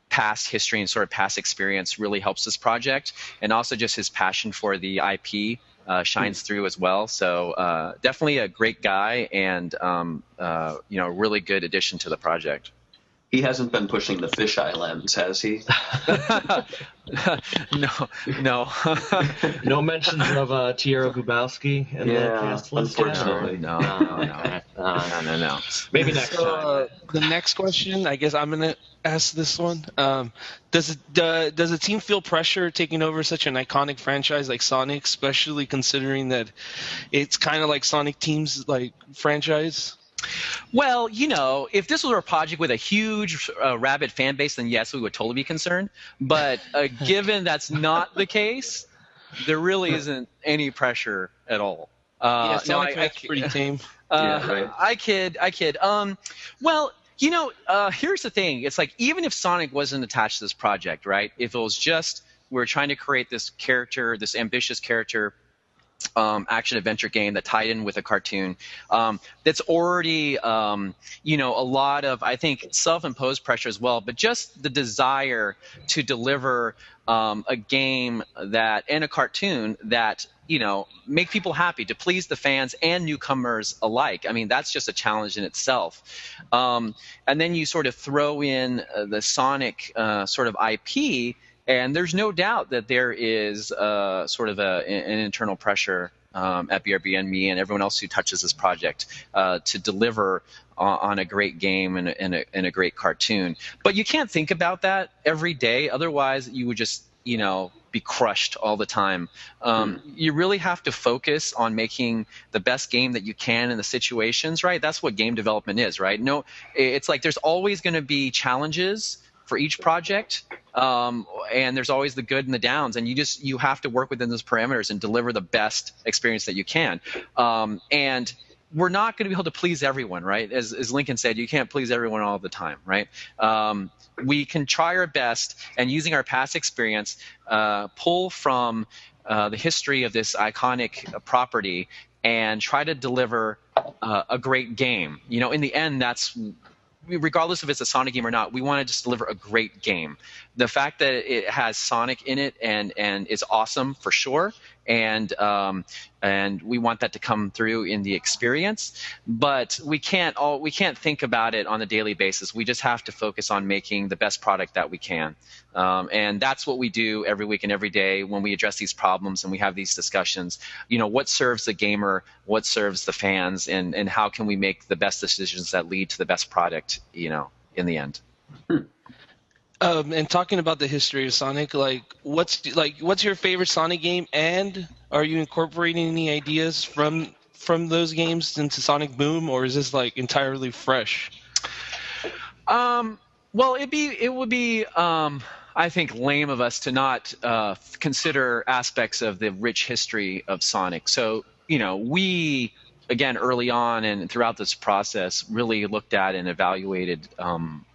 past history and sort of past experience really helps this project, and also just his passion for the IP shines through as well. So definitely a great guy, and really good addition to the project. He hasn't been pushing the fisheye lens, has he? No. No mentions of Tierra Grubowski in the cast list? Unfortunately. No. Maybe next time. The next question, I guess I'm going to ask this one. Does the team feel pressure taking over such an iconic franchise like Sonic, especially considering that it's kind of like Sonic Team's franchise? Well, if this was a project with a huge rabid fan base, then yes, we would totally be concerned. But given that's not the case, there really isn't any pressure at all. Sonic's pretty tame. Right. I kid. Well, here's the thing. It's even if Sonic wasn't attached to this project, right? If it was just we're trying to create this character, this ambitious character, action adventure game that tied in with a cartoon, that's already a lot of, I think, self-imposed pressure as well, but just the desire to deliver a game that and a cartoon that make people happy, to please the fans and newcomers alike. I mean, that's just a challenge in itself. And then you sort of throw in the Sonic sort of IP, and there's no doubt that there is sort of an internal pressure at BRB and me and everyone else who touches this project to deliver on a great game and a great cartoon. But you can't think about that every day. Otherwise, you would just, be crushed all the time. You really have to focus on making the best game that you can in the situations, right? That's what game development is, right? No, it's like there's always going to be challenges for each project, and there's always the good and the downs, and you have to work within those parameters and deliver the best experience that you can. And we're not going to be able to please everyone, right? As Lincoln said, you can't please everyone all the time, right? We can try our best, and using our past experience, pull from the history of this iconic property and try to deliver a great game. You know, in the end, that's regardless if it's a Sonic game or not, we want to just deliver a great game. The fact that it has Sonic in it and is awesome for sure, and we want that to come through in the experience. But we can't think about it on a daily basis. We just have to focus on making the best product that we can, and that's what we do every week and every day when we address these problems and we have these discussions. You know, what serves the gamer, what serves the fans, and how can we make the best decisions that lead to the best product, you know, in the end. And talking about the history of Sonic, what's your favorite Sonic game, and are you incorporating any ideas from those games into Sonic Boom, or is this like entirely fresh? Well, it would be I think lame of us to not consider aspects of the rich history of Sonic. So, you know, we again early on and throughout this process really looked at and evaluated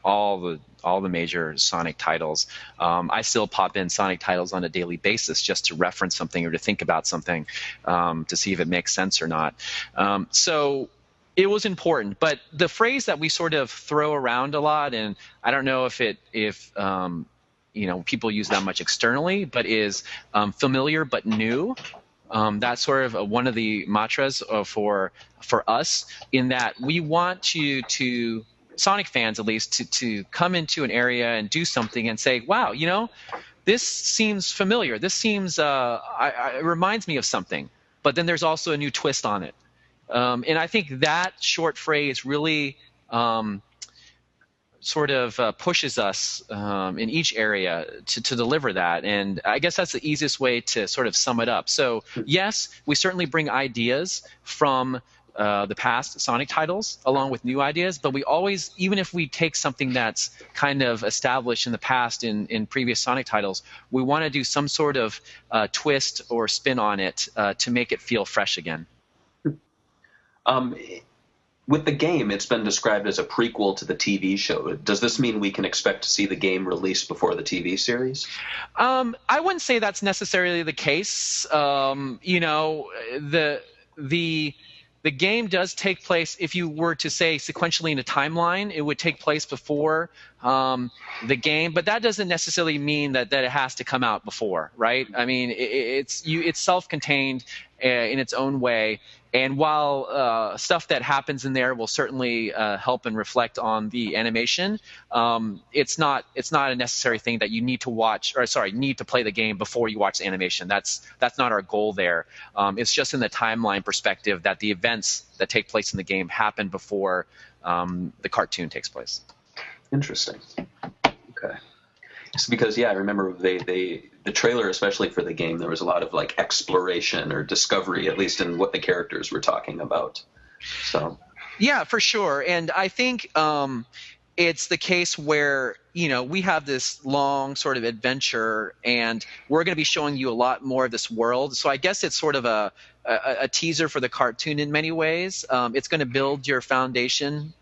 all the major Sonic titles. I still pop in Sonic titles on a daily basis just to reference something or to think about something, to see if it makes sense or not. So it was important. But the phrase that we sort of throw around a lot, and I don't know if you know, people use that much externally, but is familiar but new. That's sort of one of the mantras for us, in that we want you to, Sonic fans at least, to come into an area and do something and say, wow, you know, this seems familiar. This seems, it reminds me of something. But then there's also a new twist on it. And I think that short phrase really sort of pushes us in each area to deliver that. And I guess that's the easiest way to sort of sum it up. So yes, we certainly bring ideas from the past Sonic titles along with new ideas, but we always, even if we take something that's kind of established in the past in previous Sonic titles, we want to do some sort of twist or spin on it to make it feel fresh again. With the game, it's been described as a prequel to the TV show. Does this mean we can expect to see the game released before the TV series? I wouldn't say that's necessarily the case. You know, the game does take place, if you were to say sequentially in a timeline, it would take place before the game, but that doesn't necessarily mean that it has to come out before, right? I mean, it's self-contained in its own way. And while stuff that happens in there will certainly help and reflect on the animation, it's not a necessary thing that you need to watch, or sorry, need to play the game before you watch the animation. That's not our goal there. It's just in the timeline perspective that the events that take place in the game happen before the cartoon takes place. Interesting. Okay. It's because, yeah, I remember the trailer, especially for the game, there was a lot of like exploration or discovery, at least in what the characters were talking about. So yeah, for sure. And I think it's the case where, you know, we have this long sort of adventure and we're going to be showing you a lot more of this world. So I guess it's sort of a teaser for the cartoon in many ways. It's going to build your foundation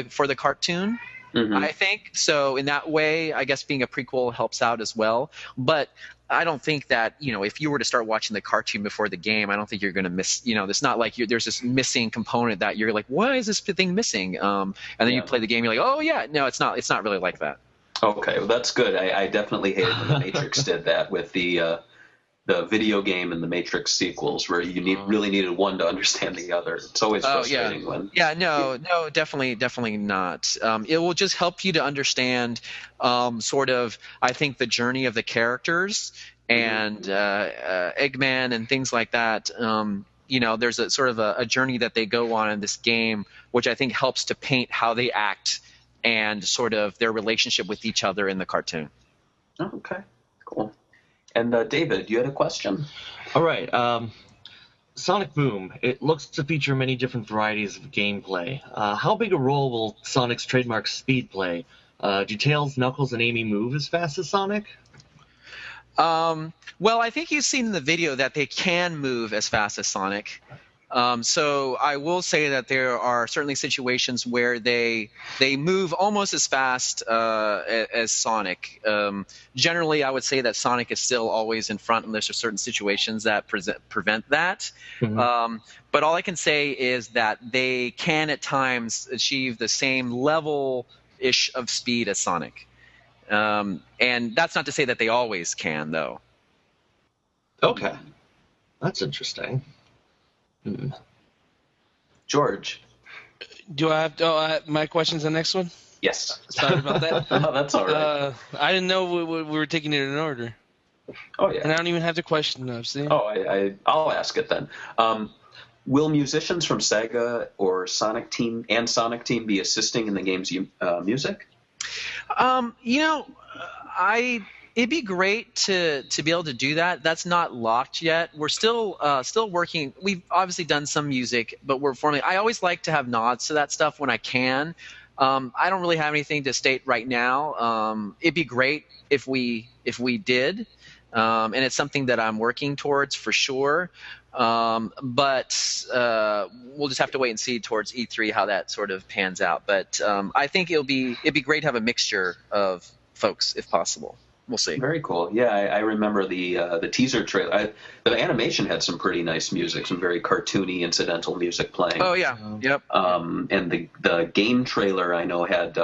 for the cartoon. Mm-hmm. I think so. In that way, I guess being a prequel helps out as well. But I don't think that, you know, if you were to start watching the cartoon before the game, I don't think you're going to miss. You know, it's not like there's this missing component that you're like, why is this thing missing? And then you play the game, you're like, oh yeah, no, it's not. It's not really like that. Okay, well, that's good. I definitely hated when the Matrix did that with the video game and the Matrix sequels, where you really needed one to understand the other. It's always frustrating when. Yeah, no, definitely not. It will just help you to understand, sort of, I think, the journey of the characters and Eggman and things like that. You know, there's a sort of a journey that they go on in this game, which I think helps to paint how they act and sort of their relationship with each other in the cartoon. Oh, okay, cool. And David, you had a question? All right. Sonic Boom. It looks to feature many different varieties of gameplay. How big a role will Sonic's trademark speed play? Do Tails, Knuckles, and Amy move as fast as Sonic? Well, I think you've seen in the video that they can move as fast as Sonic. So I will say that there are certainly situations where they move almost as fast as Sonic. Generally, I would say that Sonic is still always in front unless there are certain situations that prevent that. Mm-hmm. But all I can say is that they can at times achieve the same level-ish of speed as Sonic. And that's not to say that they always can, though. Okay. That's interesting. George? Do I have to, my question's the next one? Yes. Sorry about that. Oh, that's all right. I didn't know we were taking it in order. Oh, yeah. And I don't even have the question up, see? Oh, I'll ask it then. Will musicians from Sega or Sonic Team be assisting in the game's music? It'd be great to be able to do that. That's not locked yet. We're still working. We've obviously done some music, but we're forming. I always like to have nods to that stuff when I can. I don't really have anything to state right now. It'd be great if we did, and it's something that I'm working towards for sure. But we'll just have to wait and see towards E3 how that sort of pans out. But I think it'd be great to have a mixture of folks if possible. We'll see. Very cool. Yeah, I remember the teaser trailer. The animation had some pretty nice music, some very cartoony incidental music playing. Oh yeah, yep. And the game trailer I know had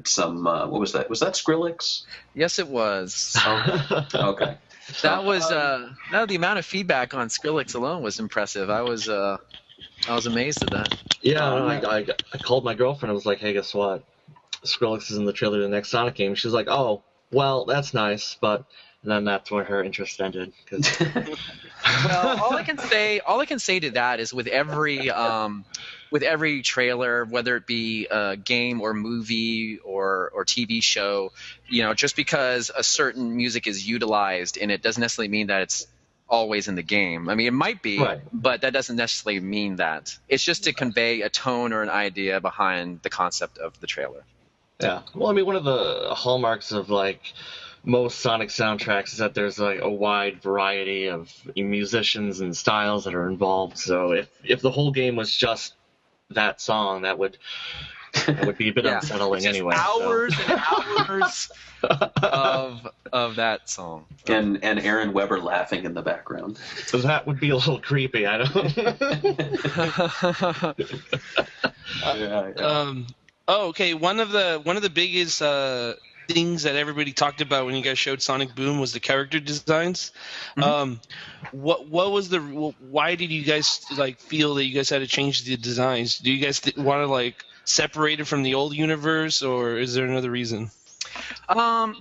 some. What was that? Was that Skrillex? Yes, it was. Okay. That was the amount of feedback on Skrillex alone was impressive. I was amazed at that. Yeah, I called my girlfriend. I was like, hey, guess what? Skrillex is in the trailer to the next Sonic game. She was like, oh, well, that's nice, and then that's where her interest ended. Well, all I can say to that is with every trailer, whether it be a game or movie or TV show, just because a certain music is utilized in it doesn't necessarily mean that it's always in the game. I mean, it might be, right, but that doesn't necessarily mean that. It's just to convey a tone or an idea behind the concept of the trailer. Yeah. Well, I mean, one of the hallmarks of most Sonic soundtracks is that there's a wide variety of musicians and styles that are involved. So if the whole game was just that song, that would be a bit unsettling anyway. Hours and hours of that song. And Aaron Weber laughing in the background. So that would be a little creepy. I don't. Yeah. Oh, okay. One of the biggest things that everybody talked about when you guys showed Sonic Boom was the character designs. Mm-hmm. Why did you guys feel that you guys had to change the designs? Do you guys want to separate it from the old universe, or is there another reason? Well,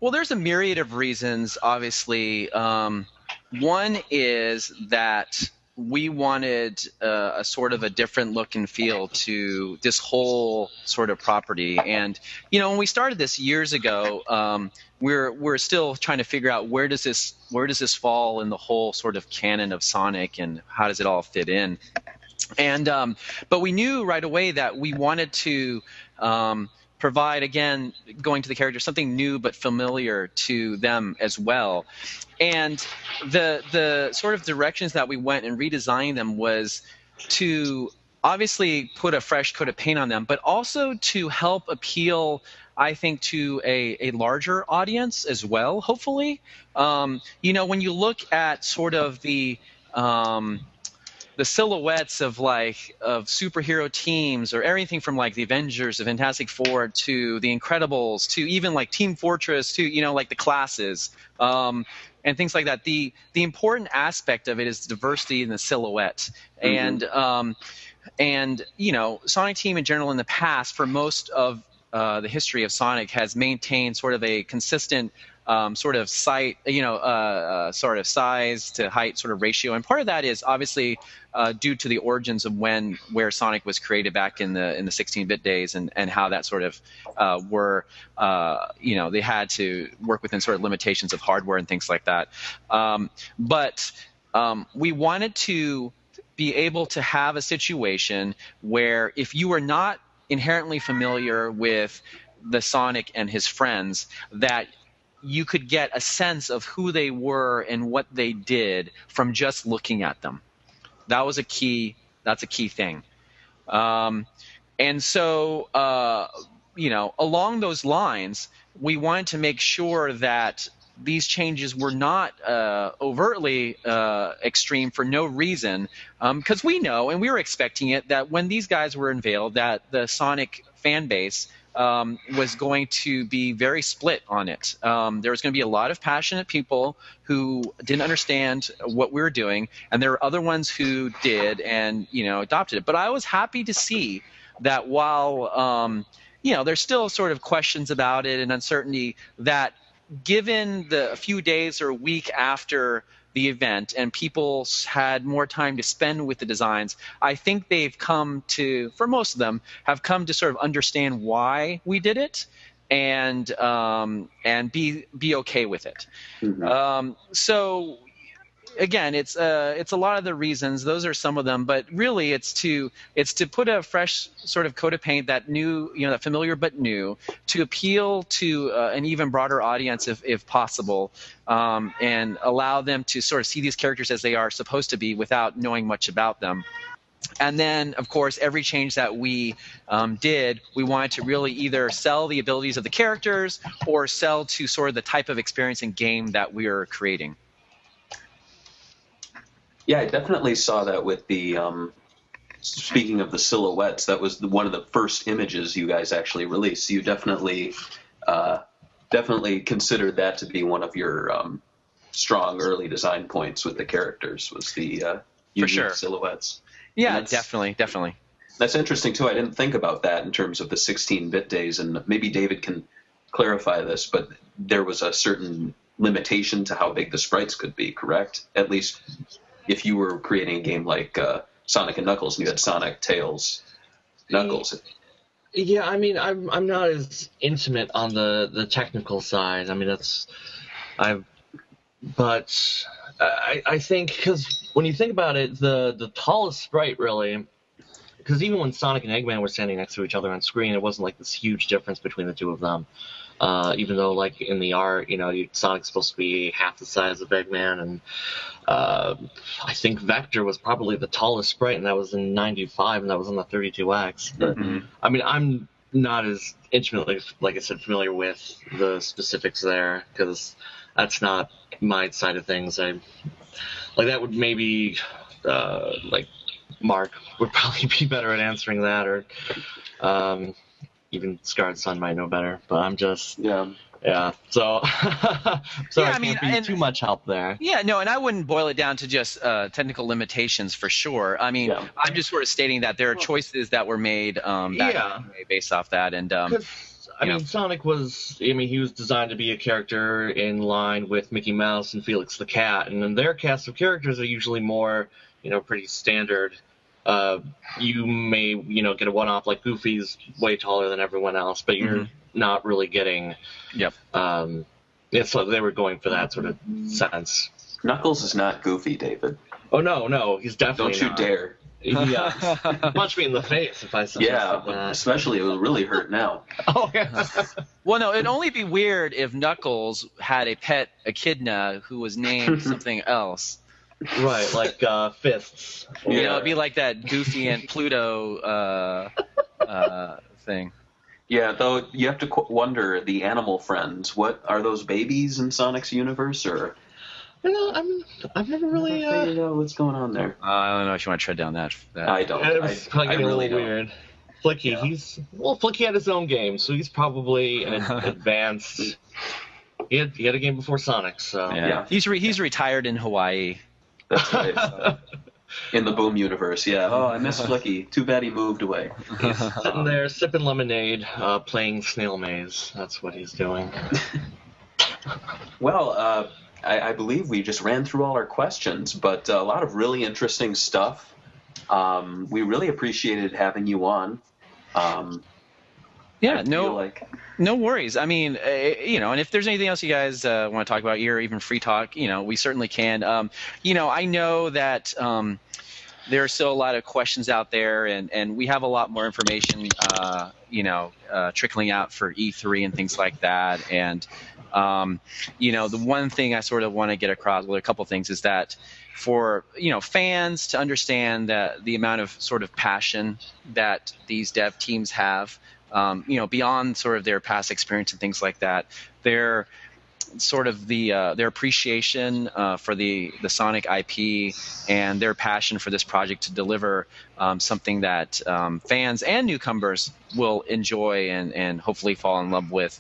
there's a myriad of reasons. Obviously, one is that we wanted a sort of a different look and feel to this whole sort of property. And when we started this years ago, we're still trying to figure out where does this fall in the whole sort of canon of Sonic, and how does it all fit in. And but we knew right away that we wanted to provide, again, going to the characters, something new but familiar to them as well. And the sort of directions that we went in redesigning them was to obviously put a fresh coat of paint on them, but also to help appeal, I think, to a larger audience as well, hopefully. When you look at sort of the silhouettes of superhero teams, or everything from the Avengers, the Fantastic Four, to the Incredibles, to even Team Fortress, to the classes, and things like that. The important aspect of it is diversity in the silhouette. Mm-hmm. And Sonic Team in general in the past, for most of the history of Sonic, has maintained sort of a consistent sort of size to height sort of ratio, and part of that is obviously due to the origins of where Sonic was created back in the 16-bit days, and how that sort of they had to work within sort of limitations of hardware and things like that. But we wanted to be able to have a situation where if you were not inherently familiar with the Sonic and his friends, that you could get a sense of who they were and what they did from just looking at them. That's a key thing. And so, along those lines, we wanted to make sure that these changes were not overtly extreme for no reason, because we know, and we were expecting it, that when these guys were unveiled, that the Sonic fan base was going to be very split on it. There was going to be a lot of passionate people who didn't understand what we were doing, and there were other ones who did and adopted it. But I was happy to see that while there's still sort of questions about it and uncertainty, that given the few days or a week after the event and people had more time to spend with the designs, I think they've come to, for most of them, have come to sort of understand why we did it and be okay with it. Mm-hmm. So again, it's a lot of the reasons. Those are some of them, but really it's to put a fresh sort of coat of paint, that new, that familiar but new, to appeal to an even broader audience if possible, and allow them to sort of see these characters as they are supposed to be without knowing much about them. And then, of course, every change that we did, we wanted to really either sell the abilities of the characters or sell to sort of the type of experience and game that we are creating. Yeah, I definitely saw that with the, speaking of the silhouettes, that was one of the first images you guys actually released. You definitely considered that to be one of your strong early design points with the characters, was the unique silhouettes. Yeah, definitely. That's interesting, too. I didn't think about that in terms of the 16-bit days, and maybe David can clarify this, but there was a certain limitation to how big the sprites could be, correct? At least if you were creating a game like Sonic and Knuckles, and you had Sonic, Tails, Knuckles. Yeah, I mean, I'm not as intimate on the technical side. I mean, I think, because when you think about it, the tallest sprite really, because even when Sonic and Eggman were standing next to each other on screen, it wasn't like this huge difference between the two of them. Even though, like, in the art, Sonic's supposed to be half the size of Eggman, and I think Vector was probably the tallest sprite, and that was in 95, and that was on the 32X. But, I mean, I'm not as intimately, like I said, familiar with the specifics there, because that's not my side of things. That would maybe, like, Mark would probably be better at answering that, or even Scarred Sun might know better, but I'm just So I can't be too much help there. Yeah, no, and I wouldn't boil it down to just technical limitations for sure. I mean, I'm just sort of stating that there are choices that were made based off that, and I mean, Sonic was, he was designed to be a character in line with Mickey Mouse and Felix the Cat, and then their cast of characters are usually more, pretty standard. You may, get a one-off, like Goofy's way taller than everyone else, but you're not really getting. Yep. So they were going for that sort of sense. Knuckles is not Goofy, David. Oh no, he's definitely not. Don't you dare. Yeah, punch me in the face if I say that. Especially it will really hurt now. Oh yeah. Well, no, it'd only be weird if Knuckles had a pet echidna who was named something else. Right, like Fists. It'd be like that Goofy and Pluto thing. Yeah, though you have to wonder, the animal friends, what are those babies in Sonic's universe, or? I've never really figured out what's going on there. I don't know if you want to tread down that. I don't. It was probably really a little weird. Flicky, Flicky had his own game, so he's probably an advanced. He had a game before Sonic, so yeah. He's retired in Hawaii. That's right. In the Boom universe, yeah. Oh, I miss Flicky. Too bad he moved away. He's sitting there sipping lemonade, playing Snail Maze. That's what he's doing. Well, I believe we just ran through all our questions, but a lot of really interesting stuff. We really appreciated having you on. Yeah, I feel like no worries. I mean, and if there's anything else you guys want to talk about, or even free talk, we certainly can. I know that there are still a lot of questions out there, and we have a lot more information, trickling out for E3 and things like that. And, the one thing I sort of want to get across, well, a couple things, is that for, fans to understand that the amount of sort of passion that these dev teams have, beyond sort of their past experience and things like that, they're sort of their appreciation for the Sonic IP and their passion for this project to deliver something that fans and newcomers will enjoy and hopefully fall in love with.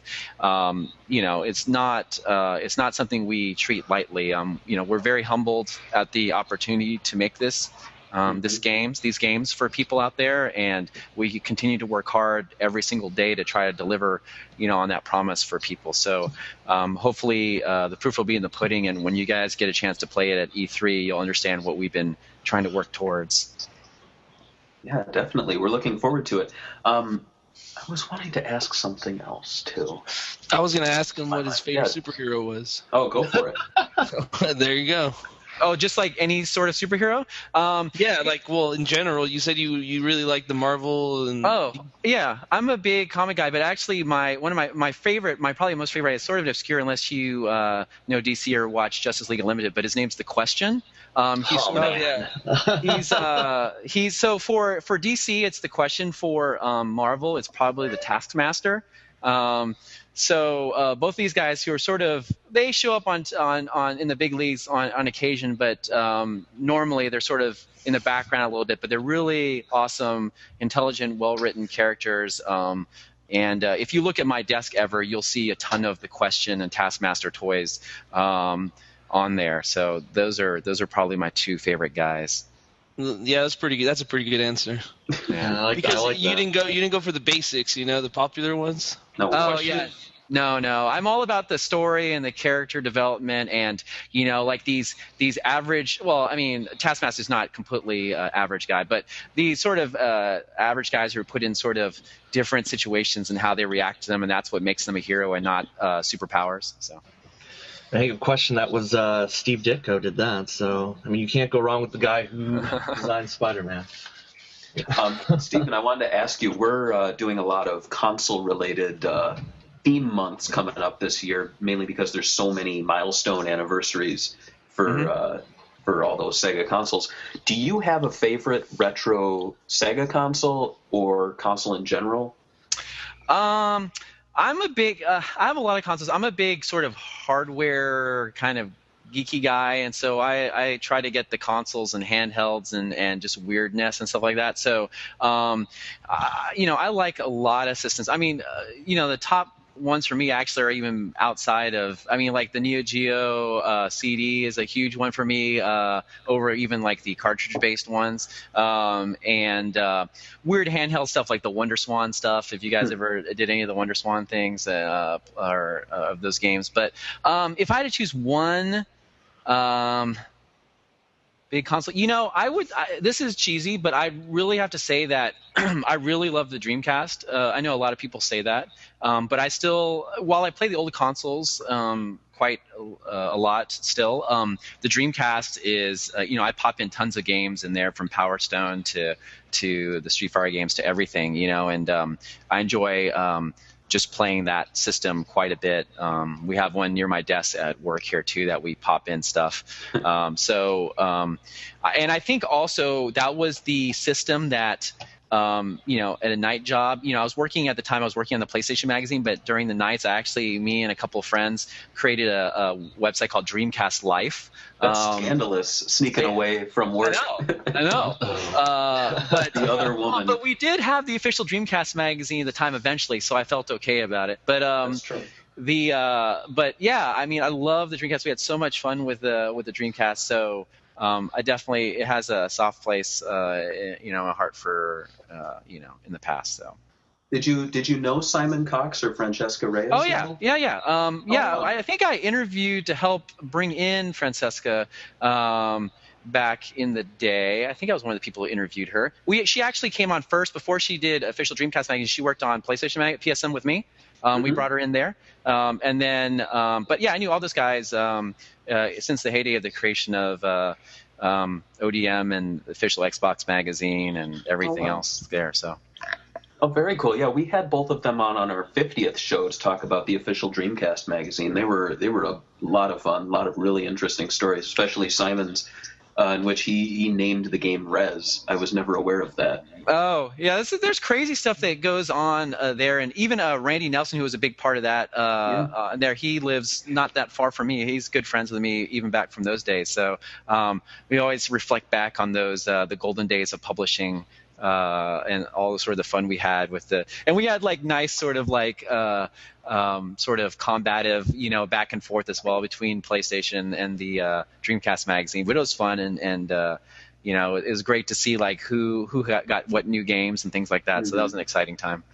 It's not something we treat lightly. We're very humbled at the opportunity to make these games for people out there, and we continue to work hard every single day to try to deliver, on that promise for people. So hopefully the proof will be in the pudding, and when you guys get a chance to play it at E3, you'll understand what we've been trying to work towards. Yeah, definitely. We're looking forward to it. I was wanting to ask something else too. I was going to ask him what his favorite superhero was. Oh, go for it. There you go. Oh, just like any sort of superhero? In general, you said you really like the Marvel and. Oh, yeah, I'm a big comic guy, but actually one of my favorite, my probably most favorite, is sort of obscure unless you know DC or watch Justice League Unlimited, but his name's The Question. He's so for DC it's The Question. For Marvel, it's probably the Taskmaster. So both these guys who are they show up on in the big leagues on occasion, but normally they're sort of in the background a little bit. But they're really awesome, intelligent, well-written characters. And if you look at my desk you'll see a ton of The Question and Taskmaster toys on there. So those are probably my two favorite guys. Yeah, that's pretty good. That's a pretty good answer. Yeah, because you didn't go for the basics, the popular ones. No. Oh yeah. No. I'm all about the story and the character development, and like these average. Well, I mean, Taskmaster's not completely average guy, but these sort of average guys who are put in sort of different situations and how they react to them, and that's what makes them a hero and not superpowers. So. I think a question that was Steve Ditko did that. So, I mean, you can't go wrong with the guy who designed Spider-Man. Stephen, I wanted to ask you, we're doing a lot of console-related theme months coming up this year, mainly because there's so many milestone anniversaries for all those Sega consoles. Do you have a favorite retro Sega console or console in general? I'm a big I have a lot of consoles. I'm a big sort of hardware kind of geeky guy, and so I try to get the consoles and handhelds and just weirdness and stuff like that. So I like a lot of systems. I mean, the top ones for me actually are even outside of, like the Neo Geo CD is a huge one for me, over even like the cartridge-based ones, and weird handheld stuff like the Wonder Swan stuff, if you guys ever did any of the Wonder Swan things or of those games. But if I had to choose one big console, this is cheesy, but I really have to say that I really love the Dreamcast. I know a lot of people say that, but I still, while I play the older consoles quite a lot still, the Dreamcast is, I pop in tons of games in there, from Power Stone to the Street Fighter games to everything, and I enjoy just playing that system quite a bit. We have one near my desk at work here too that we pop in stuff. And I think also that was the system that, at a night job, I was working on the PlayStation Magazine, but during the nights, me and a couple of friends created a website called Dreamcast Life. That's scandalous, sneaking away from work. I know. But the other woman. But we did have the official Dreamcast magazine at the time eventually, so I felt okay about it. But That's true. But yeah, I love the Dreamcast. We had so much fun with the Dreamcast. So it has a soft place, in my heart for in the past. So. Did you know Simon Cox or Francesca Reyes? Oh yeah, yeah. wow. I think I interviewed to help bring in Francesca back in the day. I think I was one of the people who interviewed her. She actually came on first before she did Official Dreamcast Magazine. She worked on PlayStation PSM with me. We brought her in there, and then, but yeah, I knew all those guys since the heyday of the creation of ODM and Official Xbox Magazine and everything else there. So. Oh, very cool. Yeah, we had both of them on our 50th show to talk about the Official Dreamcast magazine. They were a lot of fun, a lot of really interesting stories, especially Simon's, in which he named the game Rez. I was never aware of that. Oh, yeah, there's crazy stuff that goes on there, and even Randy Nelson, who was a big part of that, there, he lives not that far from me. He's good friends with me even back from those days. So we always reflect back on those the golden days of publishing. And all the sort of the fun we had and we had like nice sort of like sort of combative, back and forth as well between PlayStation and the Dreamcast magazine. But it was fun, and it was great to see like who got what new games and things like that. Mm-hmm. So that was an exciting time.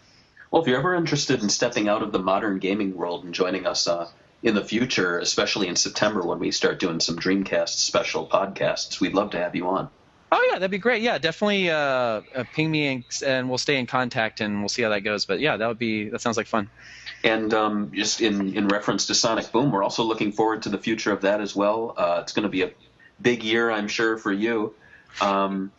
Well, if you're ever interested in stepping out of the modern gaming world and joining us in the future, especially in September when we start doing some Dreamcast special podcasts, we'd love to have you on. Oh, yeah, that'd be great. Yeah, definitely ping me and we'll stay in contact and we'll see how that goes. But, yeah, that sounds like fun. And just in reference to Sonic Boom, we're also looking forward to the future of that as well. It's going to be a big year, I'm sure, for you. Are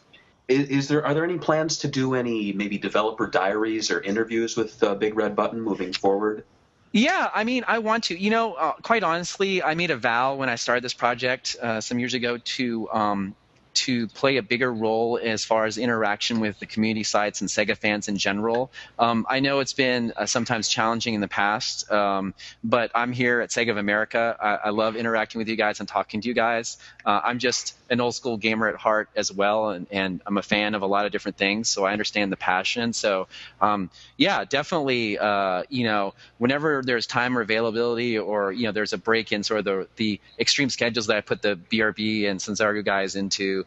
there any plans to do any maybe developer diaries or interviews with Big Red Button moving forward? Yeah, I mean, I want to. Quite honestly, I made a vow when I started this project some years ago to play a bigger role as far as interaction with the community sites and Sega fans in general. I know it's been sometimes challenging in the past, but I'm here at SEGA of America. I love interacting with you guys and talking to you guys. I'm just an old school gamer at heart as well, and I'm a fan of a lot of different things, so I understand the passion. So, yeah, definitely, whenever there's time or availability or, there's a break in sort of the extreme schedules that I put the BRB and Sanzaru guys into,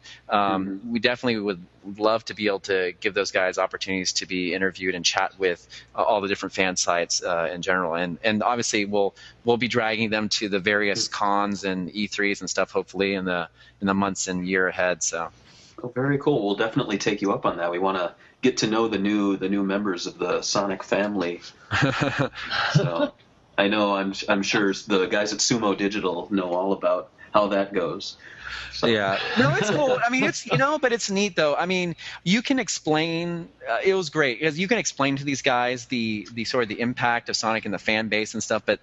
we definitely would love to be able to give those guys opportunities to be interviewed and chat with all the different fan sites in general. And obviously we'll be dragging them to the various cons and E3s and stuff, hopefully in the months and year ahead. So. Oh, very cool. We'll definitely take you up on that. We want to get to know the new members of the Sonic family. So I know I'm sure the guys at Sumo Digital know all about how that goes. So. Yeah, no, it's cool. I mean, it's but it's neat though. I mean, you can explain. It was great because you can explain to these guys the sort of the impact of Sonic and the fan base and stuff, but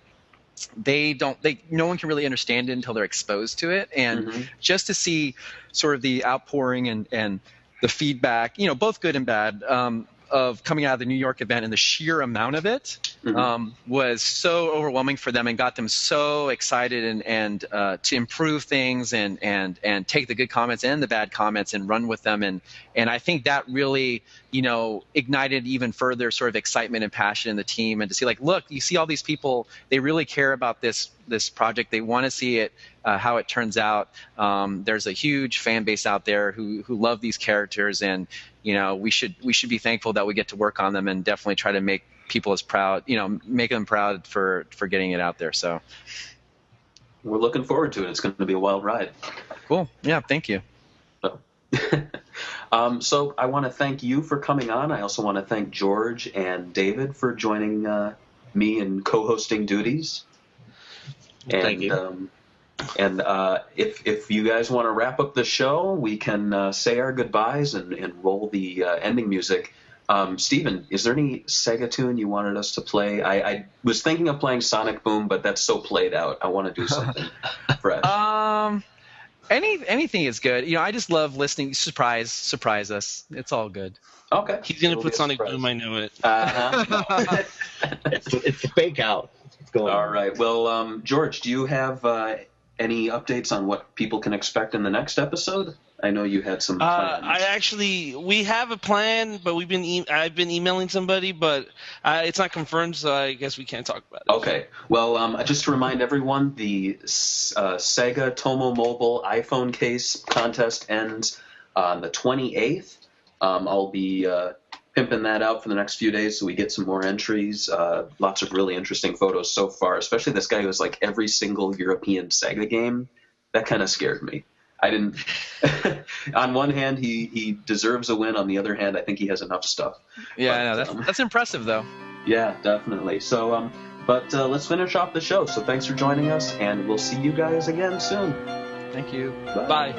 no one can really understand it until they're exposed to it. And just to see sort of the outpouring and the feedback, both good and bad, of coming out of the New York event, and the sheer amount of it was so overwhelming for them and got them so excited and to improve things and take the good comments and the bad comments and run with them. And I think that really, ignited even further sort of excitement and passion in the team, and to see like, look, you see all these people, they really care about this project. They want to see it, how it turns out. There's a huge fan base out there who love these characters, and we should be thankful that we get to work on them and definitely try to make people as proud, make them proud for getting it out there. So we're looking forward to it. It's going to be a wild ride. Cool. Yeah. Thank you. So I want to thank you for coming on. I also want to thank George and David for joining me in co-hosting duties. Thank you. And if you guys want to wrap up the show, we can say our goodbyes and roll the ending music. Steven, is there any Sega tune you wanted us to play? I was thinking of playing Sonic Boom, but that's so played out. I want to do something fresh. Anything is good. I just love listening. Surprise us. It's all good. Okay. He's going to put Sonic Boom, I know it. It's a fake out. It's going all right. Well, George, do you have any updates on what people can expect in the next episode? I know you had some plans. We have a plan, but I've been emailing somebody, but it's not confirmed, so I guess we can't talk about it. Okay. Well, just to remind everyone, the Sega Tomo Mobile iPhone case contest ends on the 28th. I'll be pimping that out for the next few days so we get some more entries. Lots of really interesting photos so far, especially this guy who has like every single European Sega game. That kind of scared me. I didn't. On one hand, he deserves a win. On the other hand, I think he has enough stuff. Yeah, But, I know that's impressive though. Yeah, definitely. So, but let's finish off the show. So thanks for joining us, and we'll see you guys again soon. Thank you. Bye.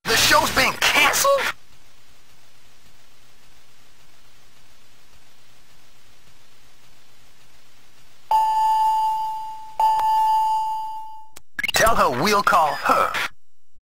The show's being canceled? Tell her we'll call her.